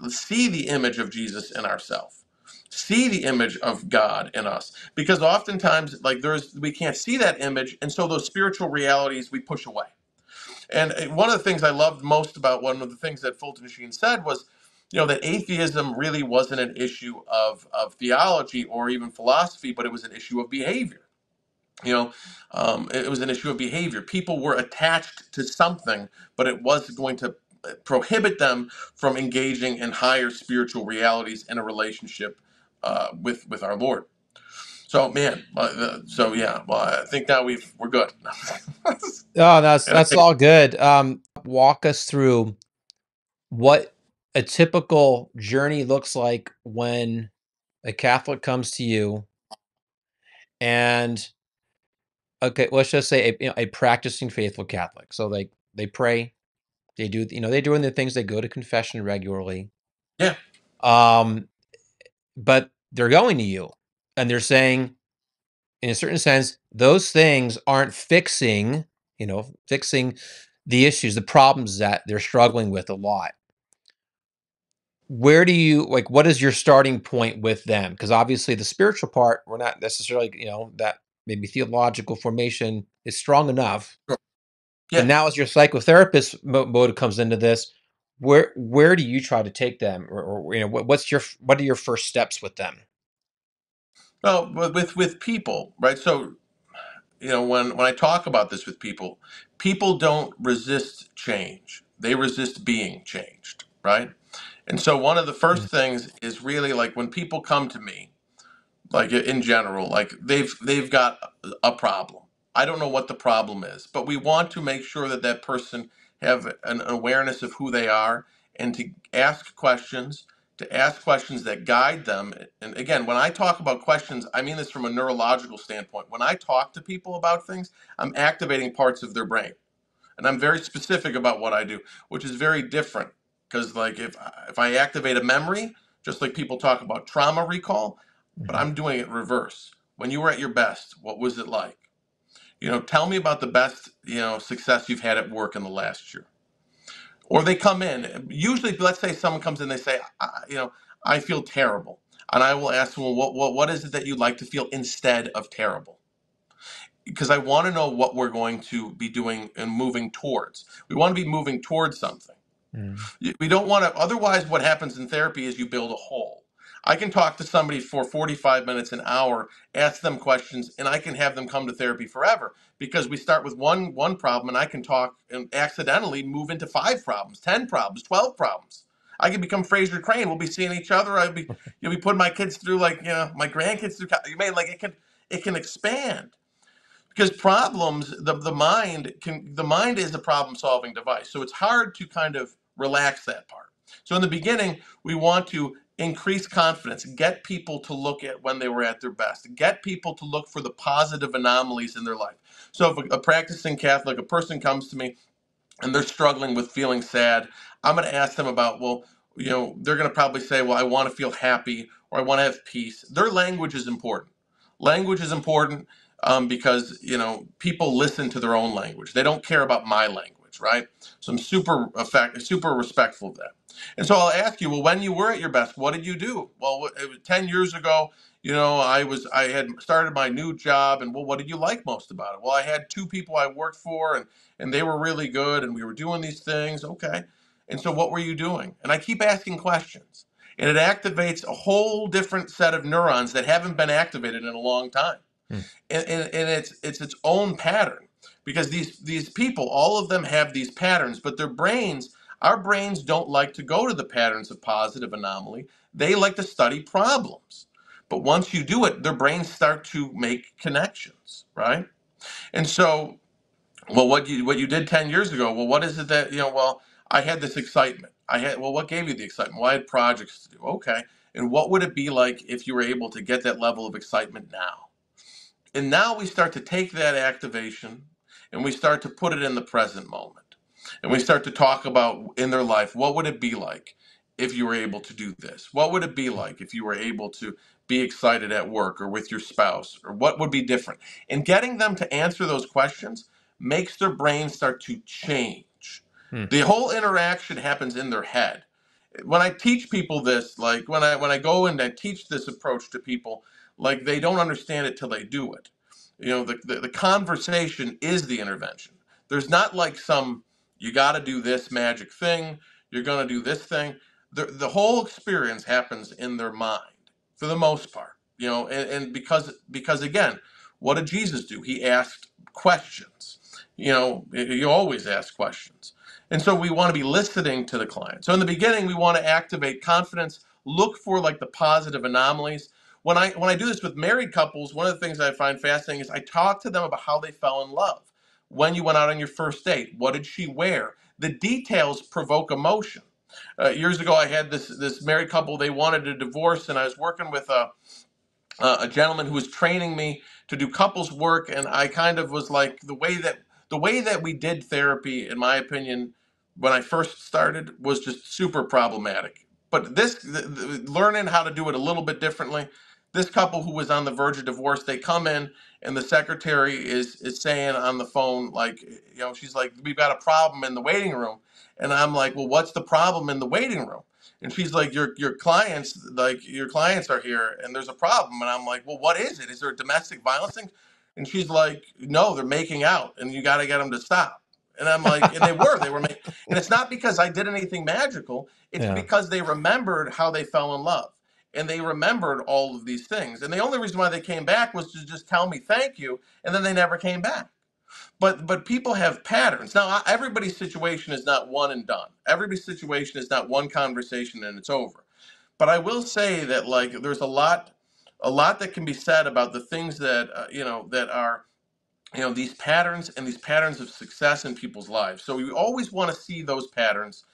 see the image of Jesus in ourselves, see the image of God in us. Because oftentimes, like, we can't see that image, and so those spiritual realities we push away. And one of the things I loved most about one of the things that Fulton Sheen said was, that atheism really wasn't an issue of theology or even philosophy, but it was an issue of behavior. It was an issue of behavior. People were attached to something, but it was going to prohibit them from engaging in higher spiritual realities in a relationship with our Lord. So, man, I think now we're good. Oh, that's all good. Walk us through what a typical journey looks like when a Catholic comes to you, and, okay, let's just say a practicing faithful Catholic. So they pray, they do, they're doing the things, they go to confession regularly. Yeah. But they're going to you, and they're saying, in a certain sense, those things aren't fixing the issues, the problems that they're struggling with a lot. Where do you, like, what is your starting point with them? Because obviously the spiritual part, we're not necessarily, that maybe theological formation is strong enough. Yeah. And now as your psychotherapist mode comes into this, where do you try to take them, or what are your first steps with them? Well, with people, right? So, when I talk about this with people, people don't resist change. They resist being changed, right? And so one of the first things is really, like, when people come to me, like, in general, like, they've got a problem. I don't know what the problem is, but we want to make sure that that person have an awareness of who they are, and to ask questions, that guide them. And again, when I talk about questions, I mean this from a neurological standpoint. When I talk to people about things, I'm activating parts of their brain, and I'm very specific about what I do, which is very different. Because, like, if I activate a memory, just like people talk about trauma recall, but I'm doing it reverse. When you were at your best, what was it like? Tell me about the best, success you've had at work in the last year. Or they come in, usually, let's say someone comes in, they say, I feel terrible. And I will ask them, well, what is it that you'd like to feel instead of terrible? Because I want to know what we're going to be doing and moving towards. We want to be moving towards something. We don't want to, otherwise what happens in therapy is you build a hole. I can talk to somebody for 45 minutes, an hour, ask them questions, and I can have them come to therapy forever because we start with one problem and I can talk and accidentally move into 5 problems, 10 problems, 12 problems. I can become Fraser Crane. We'll be seeing each other. You'll be putting my kids through my grandkids through. It can expand. Because problems, the mind is a problem-solving device. So it's hard to kind of relax that part. So in the beginning, we want to increase confidence, get people to look at when they were at their best, get people to look for the positive anomalies in their life. So if a practicing Catholic, a person comes to me and they're struggling with feeling sad, I'm going to ask them about, they're going to probably say, well, I want to feel happy or I want to have peace. Their language is important. Language is important. Because people listen to their own language. They don't care about my language, right? So I'm super respectful of that. And so I'll ask you, well, when you were at your best, what did you do? Well, it was 10 years ago. I had started my new job, and well, what did you like most about it? Well, I had 2 people I worked for, and they were really good, and we were doing these things. Okay. And so what were you doing? And I keep asking questions, and it activates a whole different set of neurons that haven't been activated in a long time. And it's its own pattern, because these people, all of them have these patterns, but our brains don't like to go to the patterns of positive anomaly. They like to study problems. But once you do it, their brains start to make connections, right? And so, well, what you did 10 years ago, well, what is it that, I had this excitement. What gave you the excitement? Well, I had projects to do. Okay. And what would it be like if you were able to get that level of excitement now? And now we start to take that activation and we start to put it in the present moment. And we start to talk about in their life, what would it be like if you were able to do this? What would it be like if you were able to be excited at work or with your spouse? Or what would be different? And getting them to answer those questions makes their brain start to change. The whole interaction happens in their head. When I teach people this, like when I go and I teach this approach to people, like they don't understand it till they do it. The conversation is the intervention. There's not like you got to do this magic thing, you're going to do this thing. The whole experience happens in their mind for the most part. And because again, what did Jesus do? He asked questions. You always ask questions. And so we want to be listening to the client. So in the beginning, we want to activate confidence, look for like the positive anomalies. When I do this with married couples, one of the things I find fascinating is I talk to them about how they fell in love. When you went out on your first date, what did she wear? The details provoke emotion. Years ago, I had this married couple. They wanted a divorce, and I was working with a gentleman who was training me to do couples work, and I kind of was like, the way that we did therapy, in my opinion, when I first started, was just super problematic. But learning how to do it a little bit differently. This couple who was on the verge of divorce, they come in and the secretary is saying on the phone, like, she's like, we've got a problem in the waiting room. And I'm like, well, what's the problem in the waiting room? And she's like, your clients are here and there's a problem. And I'm like, well, what is it? Is there a domestic violence thing? And she's like, no, they're making out and you got to get them to stop. And I'm like, and they were making, and it's not because I did anything magical. It's because they remembered how they fell in love. And they remembered all of these things. And the only reason why they came back was to just tell me thank you. And then they never came back. But people have patterns. Now, everybody's situation is not one and done. Everybody's situation is not one conversation and it's over. But I will say that like there's a lot that can be said about the things that that are these patterns and these patterns of success in people's lives. So we always want to see those patterns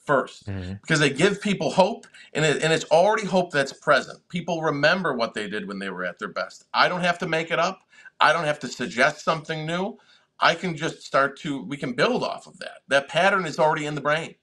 first because they give people hope, and it's already hope that's present. People remember what they did when they were at their best. I don't have to make it up. I don't have to suggest something new. I can just we can build off of that. That pattern is already in the brain.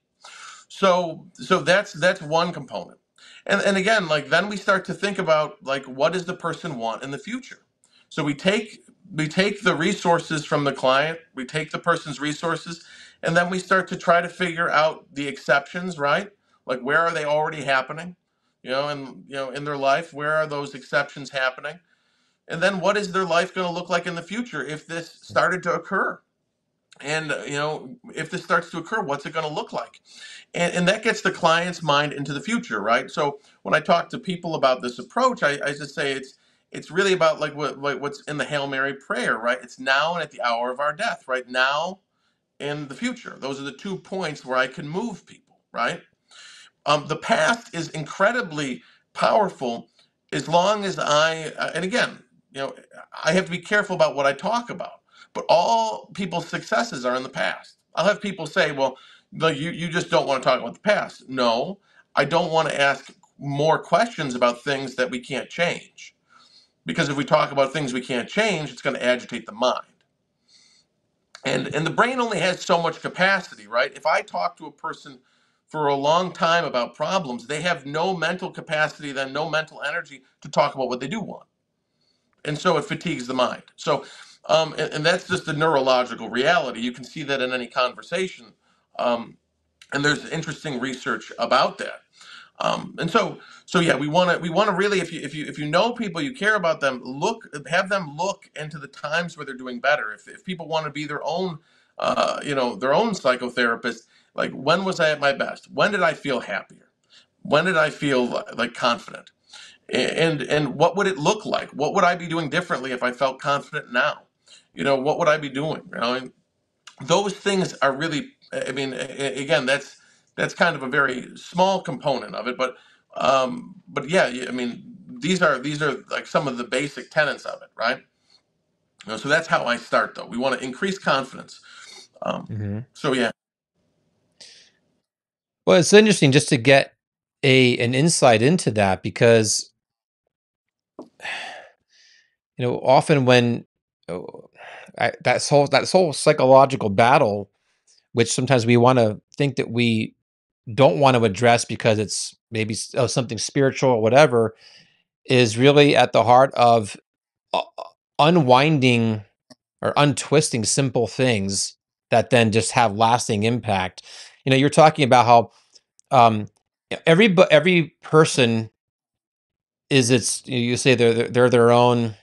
So that's one component. And again, like then we start to think about like what does the person want in the future? So we take take the resources from the client, we take the person's resources, and then we start to try to figure out the exceptions, right? Like, where are they already happening? In their life, where are those exceptions happening? And then what is their life going to look like in the future if this started to occur? And if this starts to occur, what's it going to look like? And that gets the client's mind into the future, right? So when I talk to people about this approach, I just say it's really about like what's in the Hail Mary prayer, right? It's now and at the hour of our death, right? Now and the future. Those are the 2 points where I can move people, right? The past is incredibly powerful as long as and again, I have to be careful about what I talk about, but all people's successes are in the past. I'll have people say, well, no, you just don't want to talk about the past. No, I don't want to ask more questions about things that we can't change. Because if we talk about things we can't change, it's going to agitate the mind. And the brain only has so much capacity, right? If I talk to a person for a long time about problems, they have no mental capacity, then no mental energy to talk about what they do want. And so it fatigues the mind. So, and that's just the neurological reality. You can see that in any conversation. And there's interesting research about that. And so yeah, we want to really, if you know people, you care about them, have them look into the times where they're doing better. If people want to be their own, their own psychotherapist, like, when was I at my best? When did I feel happier? When did I feel like confident? And what would it look like? What would I be doing differently if I felt confident now? What would I be doing? Those things are really, I mean, again, that's kind of a very small component of it, but yeah, I mean, these are like some of the basic tenets of it, right? So that's how I start, though. We want to increase confidence. So yeah. Well, it's interesting just to get an insight into that, because often when that whole psychological battle, which sometimes we want to think that we don't want to address because it's maybe something spiritual or whatever, is really at the heart of unwinding or untwisting simple things that then just have lasting impact. You're talking about how every person is you say they're their own.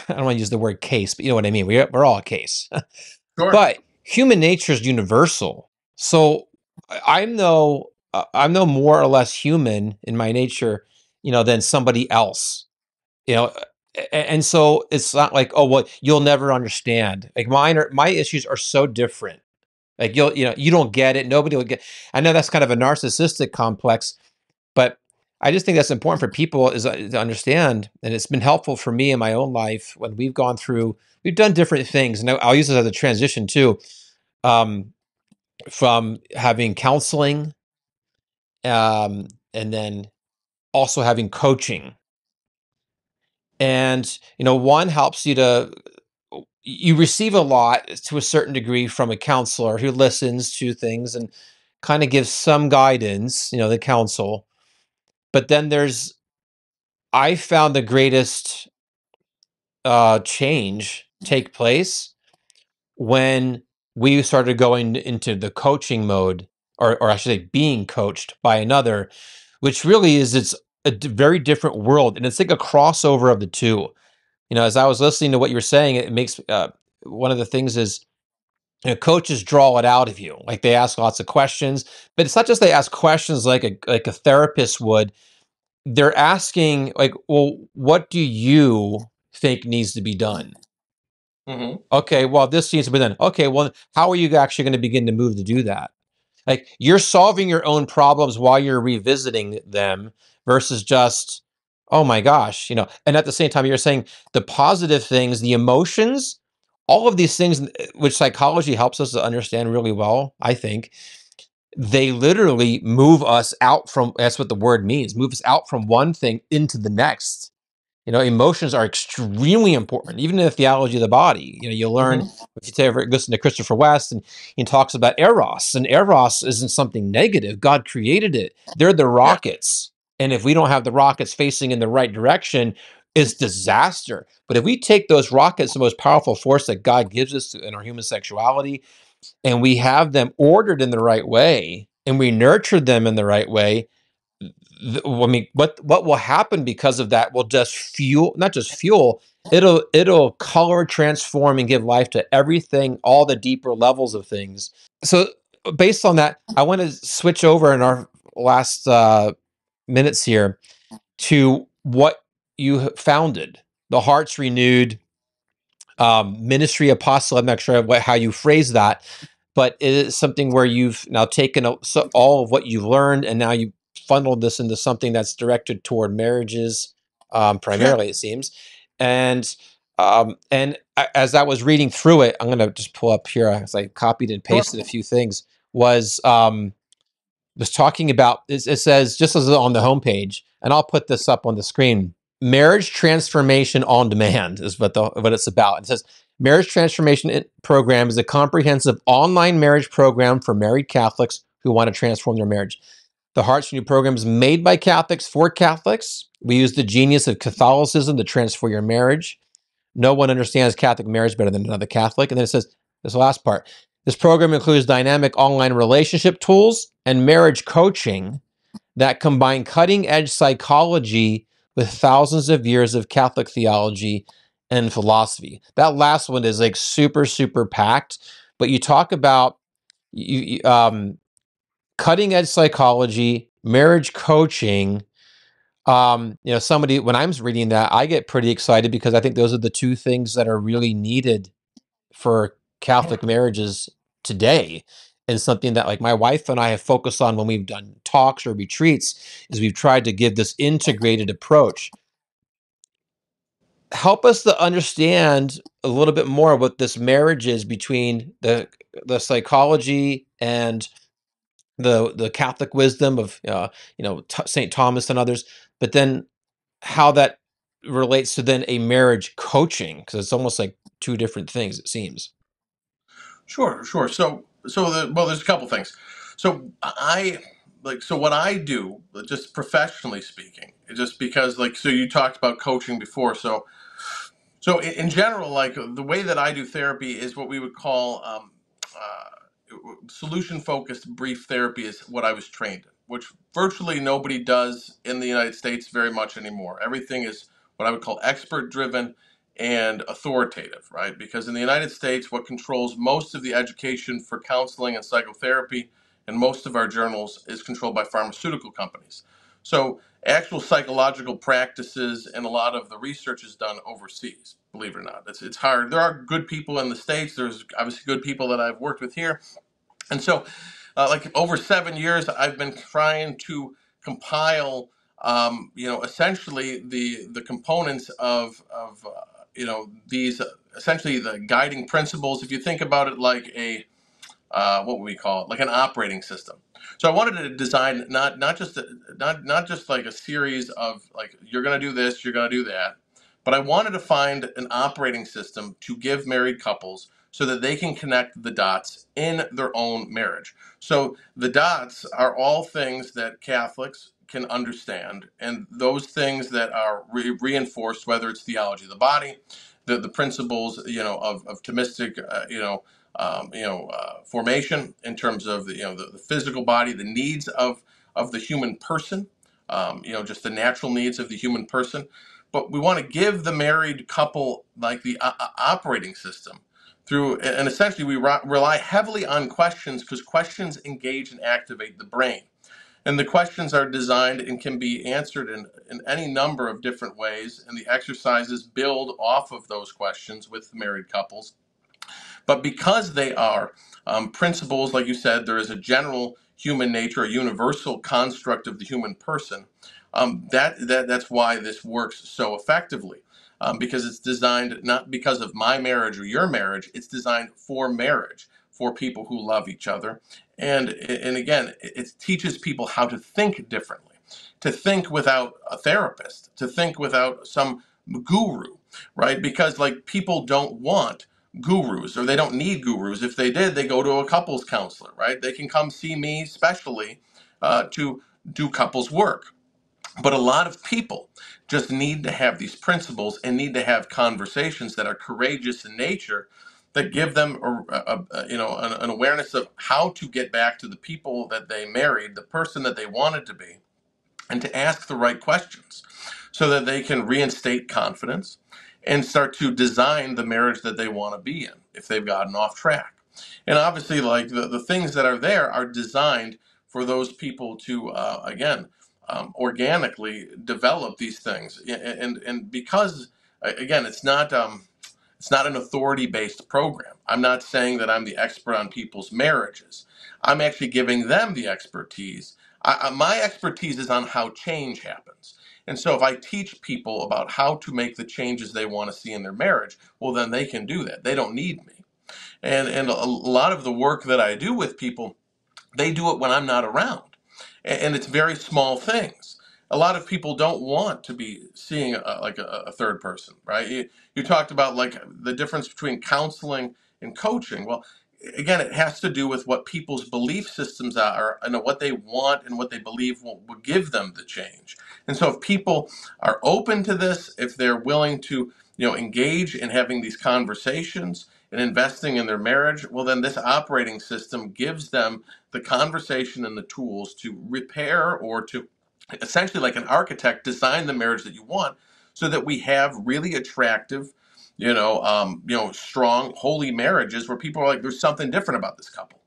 I don't want to use the word case, but you know what I mean. We're all a case. Sure. But human nature is universal. So I'm no more or less human in my nature, than somebody else. And so it's not like, oh, well, you'll never understand. Like my issues are so different. Like you don't get it. Nobody will get. I know that's kind of a narcissistic complex, but I just think that's important for people to understand. And it's been helpful for me in my own life when we've done different things. And I'll use this as a transition too, from having counseling, and then also having coaching. And, one helps you receive a lot to a certain degree from a counselor who listens to things and kind of gives some guidance, the counsel. But then I found the greatest change take place when we started going into the coaching mode, or I should say being coached by another, which really it's a very different world. And it's like a crossover of the two. As I was listening to what you were saying, it makes one of the things is, coaches draw it out of you. Like, they ask lots of questions, but it's not just they ask questions like a therapist would. They're asking, like, well, what do you think needs to be done? Mm-hmm. Okay, well, this needs to be done. Okay, well, how are you actually going to begin to move to do that? Like, you're solving your own problems while you're revisiting them versus just, oh my gosh, and at the same time, you're saying the positive things, the emotions, all of these things, which psychology helps us to understand really well, I think, they literally move us out from, that's what the word means, move us out from one thing into the next. Emotions are extremely important, even in the theology of the body. You learn, if you ever listen to Christopher West, and he talks about Eros, and Eros isn't something negative. God created it. They're the rockets. And if we don't have the rockets facing in the right direction, is disaster. But if we take those rockets, the most powerful force that God gives us in our human sexuality, and we have them ordered in the right way, and we nurture them in the right way, I mean, what will happen because of that will just fuel, not just fuel, it'll color, transform, and give life to everything, all the deeper levels of things. So based on that, I want to switch over in our last minutes here to what you founded, the Hearts Renewed Ministry Apostle. I'm not sure how you phrase that, but it is something where you've now taken all of what you've learned, and now you funneled this into something that's directed toward marriages, Sure. primarily, it seems. And as I was reading through it, I'm going to just pull up here, as I copied and Sure. pasted a few things, was talking about, it says, just as on the homepage, and I'll put this up on the screen, marriage transformation on demand is what it's about. It says, marriage transformation program is a comprehensive online marriage program for married Catholics who want to transform their marriage. The Hearts Renewed program is made by Catholics for Catholics. We use the genius of Catholicism to transform your marriage. No one understands Catholic marriage better than another Catholic. And then it says, this last part, this program includes dynamic online relationship tools and marriage coaching that combine cutting-edge psychology with thousands of years of Catholic theology and philosophy. That last one is like super, super packed. But you talk about cutting-edge psychology, marriage coaching. Somebody, when I'm reading that, I get pretty excited because I think those are the two things that are really needed for Catholic marriages today, and something that, like, my wife and I have focused on when we've done talks or retreats, is we've tried to give this integrated approach. Help us to understand a little bit more what this marriage is between the psychology and the Catholic wisdom of St. Thomas and others, but then how that relates to then a marriage coaching, because it's almost like two different things, it seems. Sure. Well, there's a couple things. So what I do, just professionally speaking, just because, so you talked about coaching before. So in general, like, the way that I do therapy is what we would call solution-focused brief therapy, is what I was trained in, which virtually nobody does in the United States very much anymore. Everything is what I would call expert-driven and authoritative, right? Because in the United States, what controls most of the education for counseling and psychotherapy and most of our journals is controlled by pharmaceutical companies. So actual psychological practices and a lot of the research is done overseas, believe it or not. It's hard. There are good people in the States. There's obviously good people that I've worked with here. And so, over 7 years, I've been trying to compile, essentially the components of these, essentially the guiding principles. If you think about it like what would we call it, like an operating system. So I wanted to design not just like a series of, like, you're going to do this, you're going to do that, but I wanted to find an operating system to give married couples so that they can connect the dots in their own marriage. So the dots are all things that Catholics can understand, and those things that are reinforced, whether it's theology of the body, the principles, of Thomistic, formation in terms of the physical body, the needs of the human person, just the natural needs of the human person. But we want to give the married couple, like, the operating system through, and essentially we rely heavily on questions, because questions engage and activate the brain. And the questions are designed and can be answered in any number of different ways. And the exercises build off of those questions with the married couples. But because they are principles, like you said, there is a general human nature, a universal construct of the human person. That's why this works so effectively, because it's designed not because of my marriage or your marriage. It's designed for marriage, for people who love each other. And again, it teaches people how to think differently, to think without a therapist, to think without some guru, right? Because, like, people don't want gurus, or they don't need gurus. If they did, they go to a couples counselor, right? They can come see me specially to do couples work. But a lot of people just need to have these principles and need to have conversations that are courageous in nature, that give them an awareness of how to get back to the people that they married, the person that they wanted to be, and to ask the right questions so that they can reinstate confidence and start to design the marriage that they want to be in if they've gotten off track. And obviously, like the things that are there are designed for those people to, organically develop these things. And because, again, it's not an authority-based program. I'm not saying that I'm the expert on people's marriages. I'm actually giving them the expertise. My expertise is on how change happens. And so if I teach people about how to make the changes they want to see in their marriage, well, then they can do that. They don't need me. And a lot of the work that I do with people, they do it when I'm not around. And it's very small things. A lot of people don't want to be seeing a third person, right? You talked about like the difference between counseling and coaching. Well, again, it has to do with what people's belief systems are and what they want and what they believe will give them the change. And so if people are open to this, if they're willing to, engage in having these conversations and investing in their marriage, well, then this operating system gives them the conversation and the tools to repair or to essentially, like an architect, design the marriage that you want so that we have really attractive, strong, holy marriages where people are like, there's something different about this couple.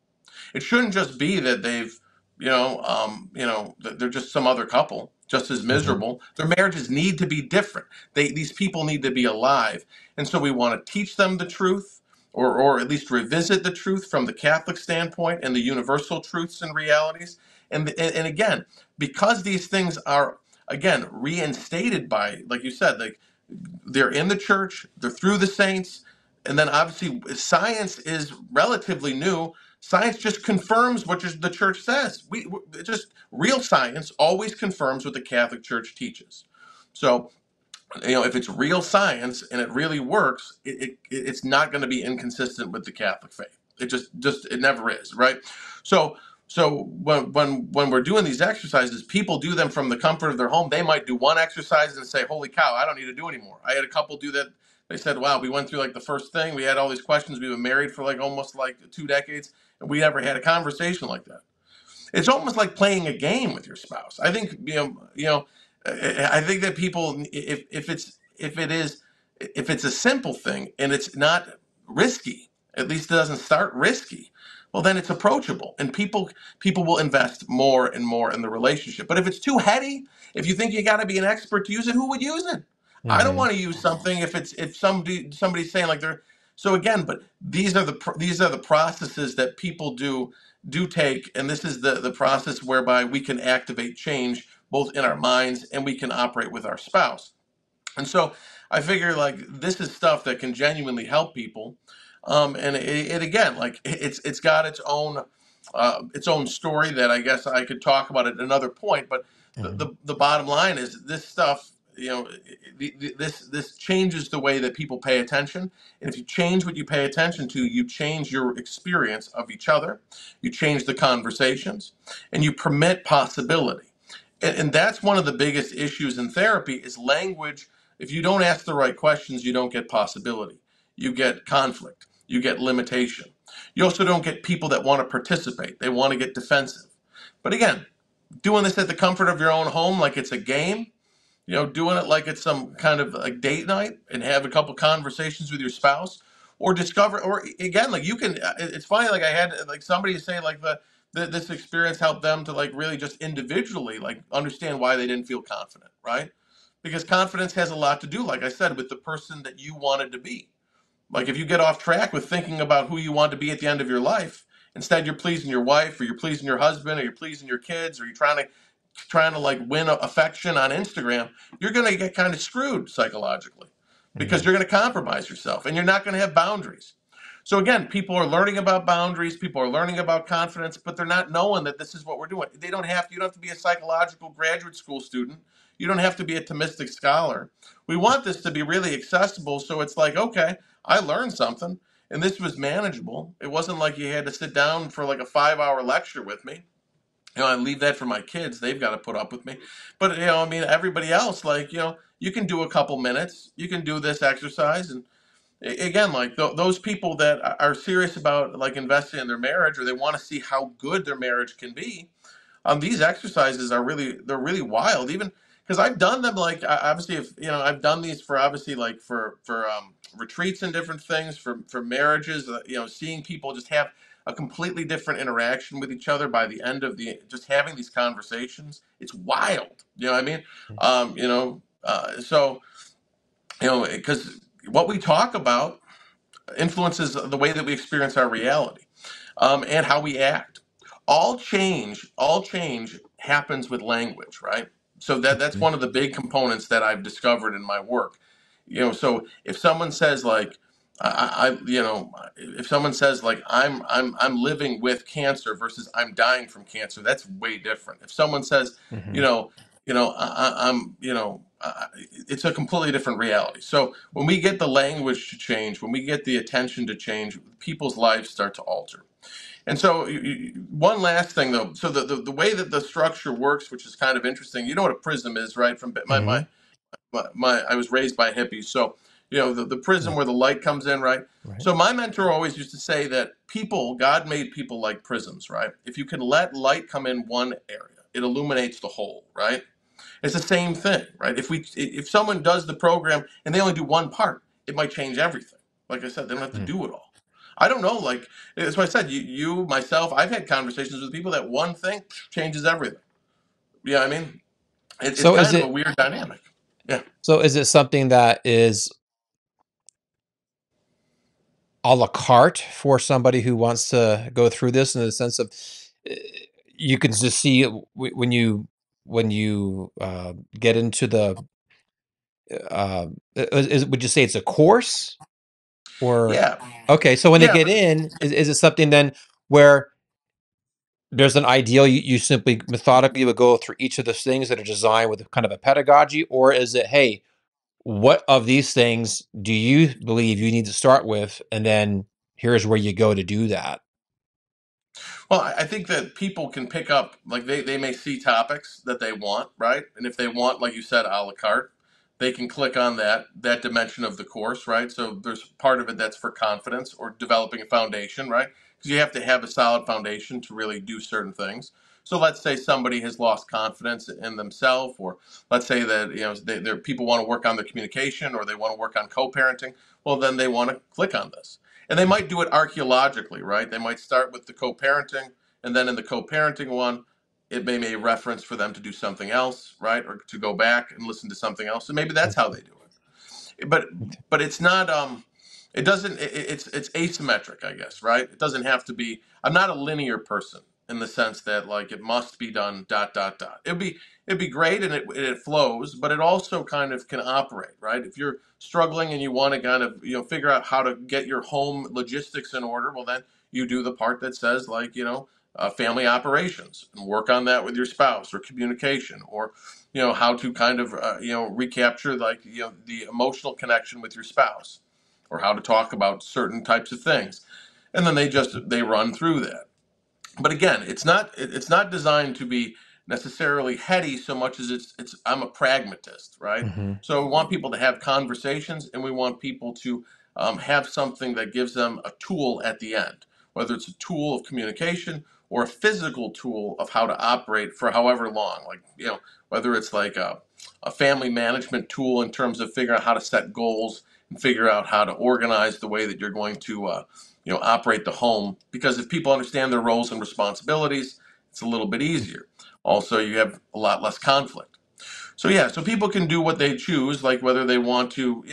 It shouldn't just be that they've, they're just some other couple, just as miserable. Their marriages need to be different. These people need to be alive. And so we want to teach them the truth, or at least revisit the truth from the Catholic standpoint and the universal truths and realities. And again, because these things are, again, reinstated by, like you said, like they're in the church, they're through the saints, and then obviously science is relatively new. Science just confirms what the church says. Just real science always confirms what the Catholic Church teaches. So, if it's real science and it really works, it's not going to be inconsistent with the Catholic faith. It never is, right? So when we're doing these exercises, people do them from the comfort of their home. They might do one exercise and say, "Holy cow, I don't need to do anymore." I had a couple do that. They said, "Wow, we went through like the first thing. We had all these questions. We've been married for like almost like 2 decades, and we never had a conversation like that." It's almost like playing a game with your spouse. I think I think that people, if it's a simple thing and it's not risky, at least it doesn't start risky, well, then it's approachable, and people will invest more and more in the relationship. But if it's too heady, if you think you got to be an expert to use it, who would use it? I don't want to use something if somebody's saying like they're. So again, but these are the processes that people do take, and this is the process whereby we can activate change both in our minds and we can operate with our spouse. And so I figure like this is stuff that can genuinely help people. And it again, like it's got its own story that I guess I could talk about at another point. But the bottom line is this stuff, this changes the way that people pay attention. And if you change what you pay attention to, you change your experience of each other, you change the conversations, and you permit possibility. And that's one of the biggest issues in therapy is language. If you don't ask the right questions, you don't get possibility. You get conflict. You get limitation. You also don't get people that want to participate. They want to get defensive. But again, doing this at the comfort of your own home like it's a game, doing it like it's some kind of like date night and have a couple conversations with your spouse, or discover, or again, like you can, it's funny, like I had like somebody say like this experience helped them to like really just individually like understand why they didn't feel confident, right? Because confidence has a lot to do, like I said, with the person that you wanted to be. Like if you get off track with thinking about who you want to be at the end of your life, instead you're pleasing your wife, or you're pleasing your husband, or you're pleasing your kids, or you're trying to like win affection on Instagram, you're going to get kind of screwed psychologically because you're going to compromise yourself and you're not going to have boundaries. So again, people are learning about boundaries, people are learning about confidence, but they're not knowing that this is what we're doing. You don't have to be a psychological graduate school student. You don't have to be a Thomistic scholar. We want this to be really accessible. So it's like, okay, I learned something and this was manageable. It wasn't like you had to sit down for like a 5-hour lecture with me. I leave that for my kids. They've got to put up with me. But, I mean, everybody else, like, you can do a couple minutes. You can do this exercise. And again, like those people that are serious about like investing in their marriage, or they want to see how good their marriage can be, these exercises are they're really wild. Even because I've done them, like obviously, if I've done these for obviously like for retreats and different things for marriages. Seeing people just have a completely different interaction with each other by the end of just having these conversations. It's wild. You know what I mean? So because what we talk about influences the way that we experience our reality, and how we act. All change happens with language, right? So that's one of the big components that I've discovered in my work. So if someone says like, if someone says like I'm living with cancer versus I'm dying from cancer, that's way different. If someone says, Mm-hmm. you know, it's a completely different reality. So when we get the language to change, when we get the attention to change, people's lives start to alter. And so one last thing though, so the way that the structure works, which is kind of interesting, you know what a prism is, right? From Mm-hmm. my I was raised by hippies. So, the prism Yeah. where the light comes in, right? Right. So my mentor always used to say that God made people like prisms, right? If you can let light come in one area, it illuminates the whole, right? It's the same thing, right? If someone does the program and they only do one part, it might change everything. Like I said, they don't have to do it all. I don't know. Like that's what I said. Myself, I've had conversations with people that one thing changes everything. Yeah, I mean, it's So is kind of a it weird dynamic. Yeah. so is it something that is a la carte for somebody who wants to go through this, in the sense of uh, you can just see when you get into the would you say it's a course, or Yeah. okay, so when they Yeah. get in, is it something then where there's an ideal, you simply methodically would go through each of those things that are designed with kind of a pedagogy, or is it, hey, what of these things do you believe you need to start with, and then here's where you go to do that? Well, I think that people can pick up, like they may see topics that they want, right? And if they want, like you said, a la carte, they can click on that dimension of the course, right? So there's part of it that's for confidence or developing a foundation, right? Because you have to have a solid foundation to really do certain things. So let's say somebody has lost confidence in themselves, or let's say that people want to work on their communication, or they want to work on co-parenting. Well, then they want to click on this. And they might do it archaeologically, right? They might start with the co-parenting, and then in the co-parenting one, it may be a reference for them to do something else, right? Or to go back and listen to something else. And maybe that's how they do it. But it's not it doesn't it's asymmetric, I guess, right? It doesn't have to be. I'm not a linear person in the sense that like it must be done dot dot dot. It'd be great, and it flows, but it also kind of can operate, right? If you're struggling and you want to kind of figure out how to get your home logistics in order, well then you do the part that says like family operations, and work on that with your spouse, or communication, or how to kind of recapture like the emotional connection with your spouse, or how to talk about certain types of things, and then they run through that. But again, it's not designed to be necessarily heady so much as it's I'm a pragmatist, right? Mm-hmm. So we want people to have conversations, and we want people to have something that gives them a tool at the end, whether it's a tool of communication or a physical tool of how to operate for however long, like whether it's like a family management tool in terms of figuring out how to set goals and figure out how to organize the way that you're going to operate the home. Because if people understand their roles and responsibilities, it's a little bit easier. Also, you have a lot less conflict. So yeah, so people can do what they choose, like whether they want to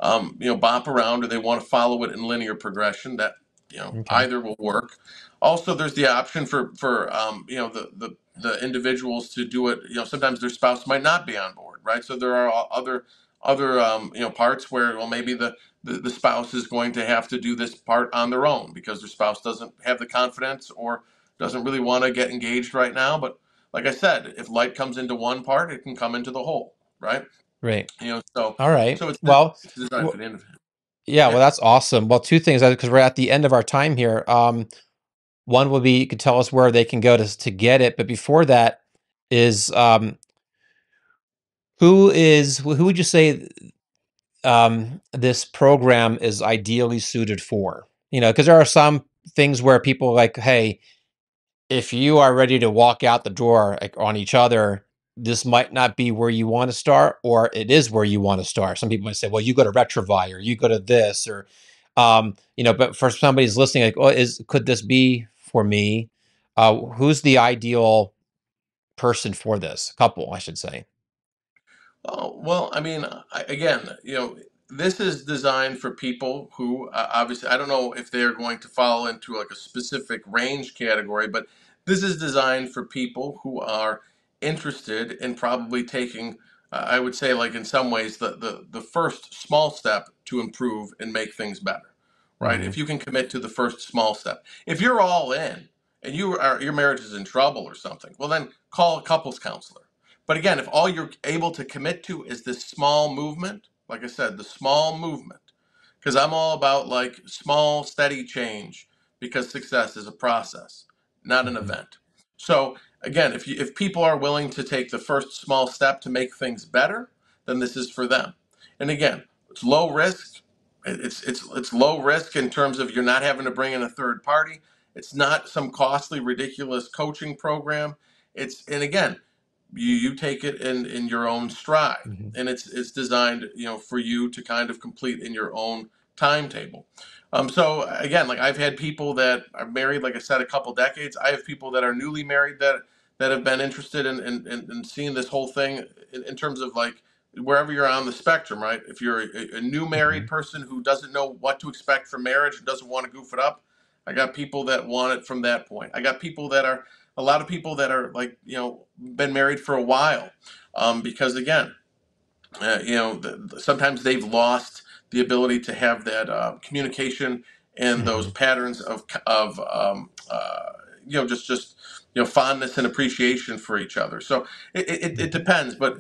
bop around, or they want to follow it in linear progression. That Okay. either will work. Also, there's the option for the individuals to do it. Sometimes their spouse might not be on board, right? So there are other parts where, well, maybe the spouse is going to have to do this part on their own because their spouse doesn't have the confidence, or doesn't really want to get engaged right now. But like I said, if light comes into one part, it can come into the whole, right? Great. So All right. it's Well, designed for the individual. yeah, well, Yeah. that's awesome. Well, two things, because we're at the end of our time here. One would be, you could tell us where they can go to get it. But before that is, who would you say this program is ideally suited for? Because there are some things where people are like, hey, if you are ready to walk out the door like, on each other, this might not be where you want to start, or it is where you want to start. Some people might say, well, you go to Retrivy, or you go to this, or, but for somebody who's listening, like, oh, could this be for me? Who's the ideal person for this? Couple, I should say. Oh, well, I mean, again, this is designed for people who obviously, I don't know if they're going to fall into like a specific range category, but this is designed for people who are interested in probably taking, I would say, like in some ways, the first small step to improve and make things better, right? Mm-hmm. If you can commit to the first small step, if you're all in and your marriage is in trouble or something, well, then call a couples counselor. But again, if all you're able to commit to is this small movement, like I said, the small movement, because I'm all about like small, steady change, because success is a process, not an Mm-hmm. event. So again, if people are willing to take the first small step to make things better, then this is for them. And again, it's low risk. It's low risk in terms of you're not having to bring in a third party. It's not some costly, ridiculous coaching program. And again, you take it in your own stride, Mm-hmm. and it's designed for you to kind of complete in your own timetable. So again, like I've had people that are married, like I said, a couple decades. I have people that are newly married that have been interested in seeing this whole thing in terms of like wherever you're on the spectrum, right? If you're a new Mm-hmm. married person who doesn't know what to expect from marriage and doesn't want to goof it up, I got people that want it from that point. I got people that are a lot of people that are like been married for a while, because again, sometimes they've lost the ability to have that communication and those Mm-hmm. patterns of just fondness and appreciation for each other. So it Mm-hmm. depends, but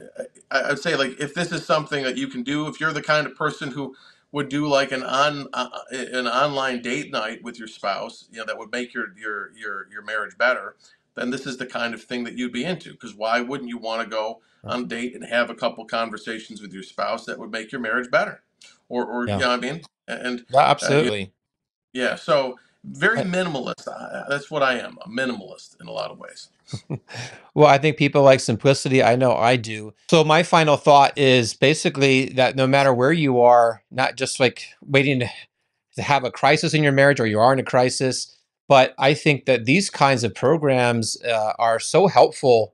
I'd say like if this is something that you can do, if you're the kind of person who would do like an online date night with your spouse, that would make your marriage better, then this is the kind of thing that you'd be into. Because why wouldn't you want to go on a date and have a couple conversations with your spouse that would make your marriage better, or you Yeah. know what I mean? And Yeah, uh, you- absolutely. yeah, so very I, minimalist. That's what I am, a minimalist in a lot of ways. Well, I think people like simplicity. I know I do. So my final thought is basically that no matter where you are, not just like waiting to have a crisis in your marriage or you are in a crisis, but I think that these kinds of programs are so helpful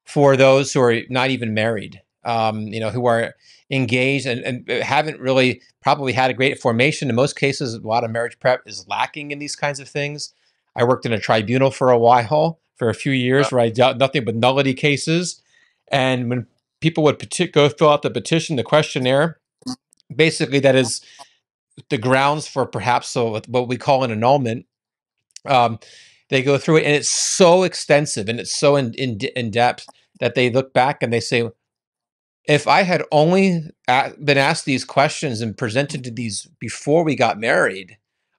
for those who are not even married, who are engaged and haven't really probably had a great formation. In most cases, a lot of marriage prep is lacking in these kinds of things. I worked in a tribunal for a while, for a few years, where I dealt nothing but nullity cases. And when people would go fill out the petition, the questionnaire, basically that is the grounds for perhaps what we call an annulment. Um, they go through it, and it's so extensive and it's so in depth that they look back and they say, if I had only been asked these questions and presented to these before we got married,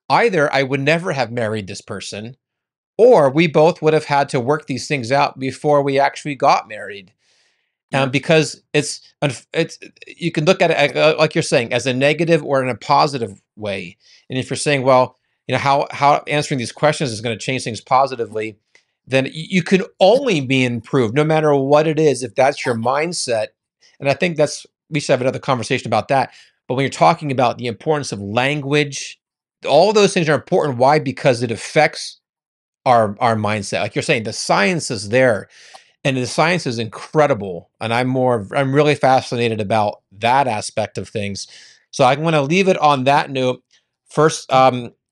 either I would never have married this person, or we both would have had to work these things out before we actually got married. Yeah, Because it's you can look at it like you're saying as a negative or in a positive way. And if you're saying, well, how answering these questions is going to change things positively, then you can only be improved no matter what it is if that's your mindset. And I think we should have another conversation about that. But when you're talking about the importance of language, all those things are important. Why? Because it affects our mindset. Like you're saying, the science is there, and the science is incredible. And I'm really fascinated about that aspect of things. So I want to leave it on that note. First,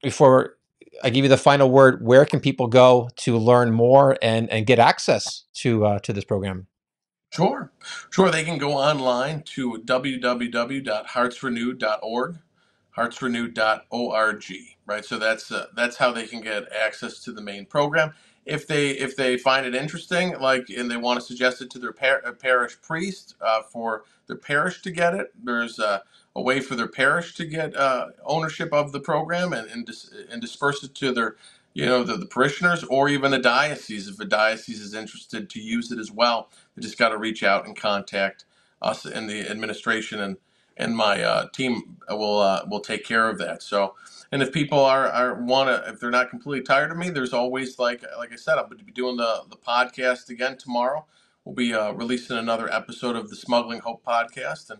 before I give you the final word, where can people go to learn more and get access to this program? sure. They can go online to www.heartsrenewed.org, heartsrenewed.org, right? So that's how they can get access to the main program. If they find it interesting, like, and they want to suggest it to their parish priest, for their parish to get it, there's a way for their parish to get ownership of the program and disperse it to the parishioners, or even a diocese, if a diocese is interested to use it as well. They just got to reach out and contact us in the administration, and my team will take care of that. So, and if people if they're not completely tired of me, there's always, like I said, I'm going to be doing the podcast again tomorrow. We'll be releasing another episode of the Smuggling Hope podcast and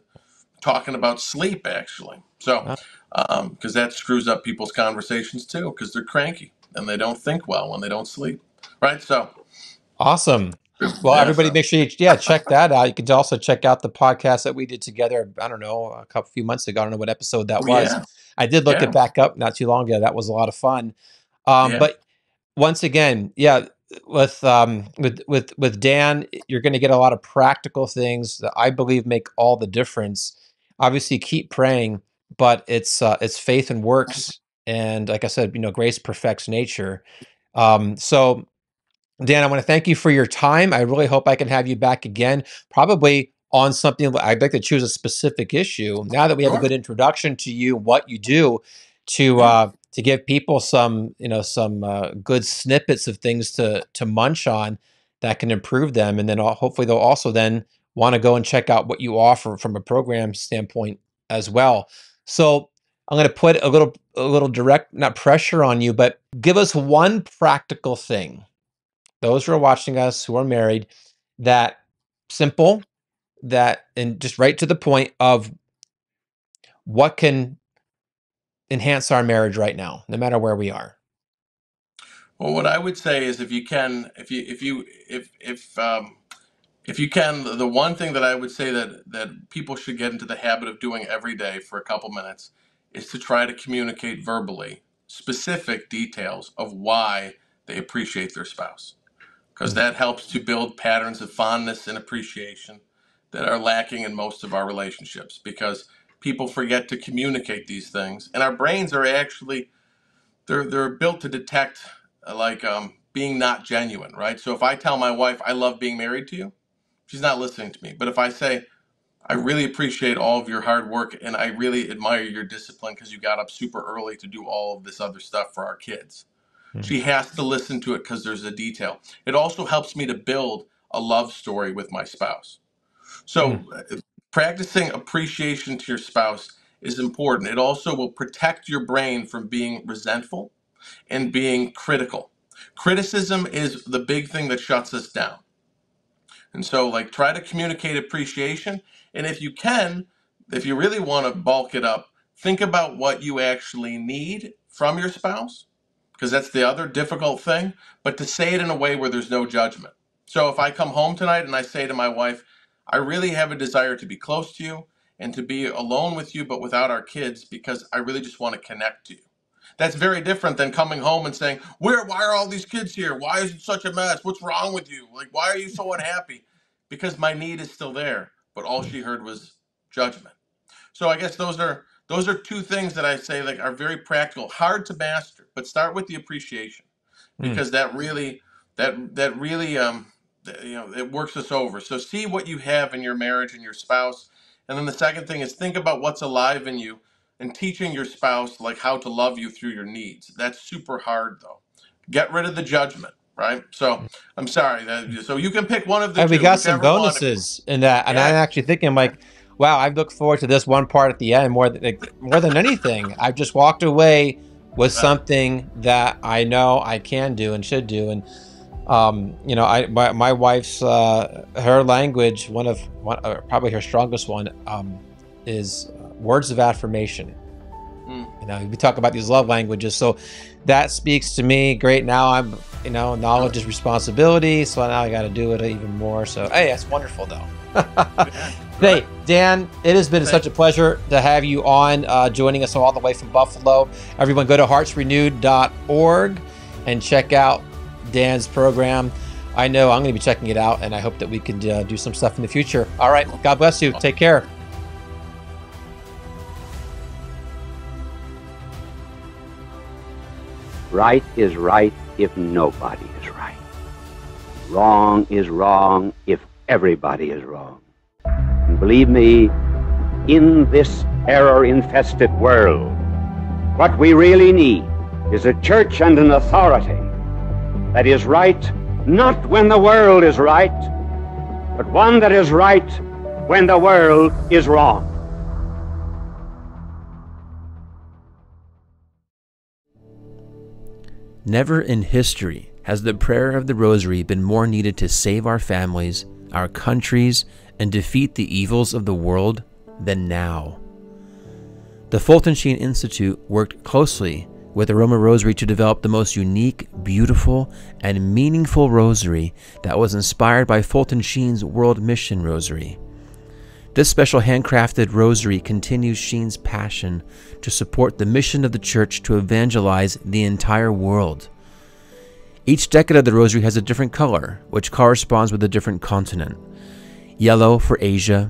talking about sleep, actually. So, because that screws up people's conversations too, because they're cranky and they don't think well when they don't sleep, right? So, awesome. Well, everybody, make sure you check that out. You can also check out the podcast that we did together. I don't know, a few months ago. I don't know what episode that was. Yeah. I did look it back up not too long ago. That was a lot of fun. But once again, with Dan, you're going to get a lot of practical things that I believe make all the difference. Obviously, keep praying, but it's faith and works, and like I said, grace perfects nature. So, Dan, I want to thank you for your time. I really hope I can have you back again, probably on something. I'd like to choose a specific issue. Now that we have a good introduction to you, what you do, to give people some good snippets of things to munch on that can improve them, and then hopefully they'll also then want to go and check out what you offer from a program standpoint as well. So I'm going to put a little direct, not pressure on you, but give us one practical thing. Those who are watching us who are married, that simple, and just right to the point of what can enhance our marriage right now, no matter where we are. Well, what I would say is, if you can, the one thing that I would say that people should get into the habit of doing every day for a couple minutes is to try to communicate verbally specific details of why they appreciate their spouse, because that helps to build patterns of fondness and appreciation that are lacking in most of our relationships, because people forget to communicate these things, and our brains are actually they're built to detect being not genuine, right? So if I tell my wife I love being married to you, she's not listening to me. But if I say, I really appreciate all of your hard work and I really admire your discipline because you got up super early to do all of this other stuff for our kids, she has to listen to it because there's a detail. It also helps me to build a love story with my spouse. So practicing appreciation to your spouse is important. It also will protect your brain from being resentful and being critical. Criticism is the big thing that shuts us down. And so, try to communicate appreciation. And if you really want to bulk it up, think about what you actually need from your spouse, because that's the other difficult thing, but to say it in a way where there's no judgment. So if I come home tonight and I say to my wife, I really have a desire to be close to you and to be alone with you, but without our kids, because I really just want to connect to you. That's very different than coming home and saying, why are all these kids here? Why is it such a mess? What's wrong with you? Why are you so unhappy? Because my need is still there, but all she heard was judgment. So I guess those are two things that I say are very practical, hard to master, but start with the appreciation, because that really it works us over. So see what you have in your marriage and your spouse. And then the second thing is, think about what's alive in you and teaching your spouse how to love you through your needs. That's super hard though. Get rid of the judgment, right? So I'm sorry. So you can pick one of the two. We got some bonuses in that. And I'm actually thinking wow, I look forward to this one part at the end more than anything. I've just walked away with something that I know I can do and should do. And my wife's her language, probably her strongest one, is words of affirmation. We talk about these love languages, so that speaks to me. Great. Now I'm, knowledge is responsibility, so now I got to do it even more. So hey, that's wonderful though. Hey, Dan, it has been such a pleasure to have you on, joining us all the way from Buffalo. Everyone, go to heartsrenewed.org and check out Dan's program. I know I'm going to be checking it out, and I hope that we can do some stuff in the future. All right. God bless you. Take care. Right is right if nobody is right. Wrong is wrong if everybody is wrong. And believe me, in this error-infested world, what we really need is a church and an authority that is right not when the world is right, but one that is right when the world is wrong. Never in history has the prayer of the Rosary been more needed to save our families, our countries, and defeat the evils of the world than now. The Fulton Sheen Institute worked closely with the Roman Rosary to develop the most unique, beautiful, and meaningful rosary that was inspired by Fulton Sheen's World Mission Rosary. This special handcrafted rosary continues Sheen's passion to support the mission of the Church to evangelize the entire world. Each decade of the rosary has a different color, which corresponds with a different continent. Yellow for Asia,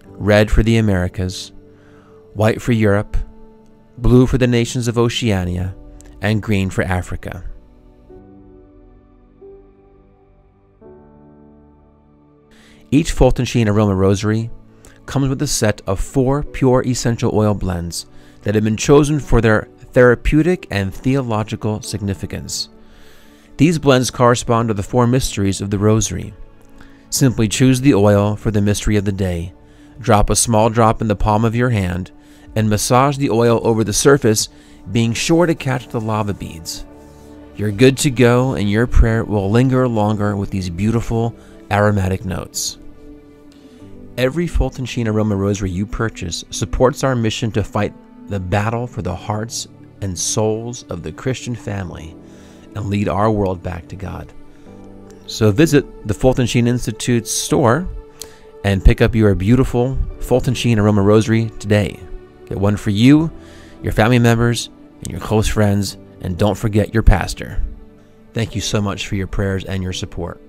red for the Americas, white for Europe, blue for the nations of Oceania, and green for Africa. Each Fulton Sheen Aroma Rosary comes with a set of 4 pure essential oil blends that have been chosen for their therapeutic and theological significance. These blends correspond to the 4 mysteries of the Rosary. Simply choose the oil for the mystery of the day, drop a small drop in the palm of your hand, and massage the oil over the surface, being sure to catch the lava beads. You're good to go, and your prayer will linger longer with these beautiful aromatic notes. Every Fulton Sheen Aroma Rosary you purchase supports our mission to fight the battle for the hearts and souls of the Christian family and lead our world back to God. So visit the Fulton Sheen Institute's store and pick up your beautiful Fulton Sheen Aroma Rosary today. Get one for you, your family members, and your close friends, and don't forget your pastor. Thank you so much for your prayers and your support.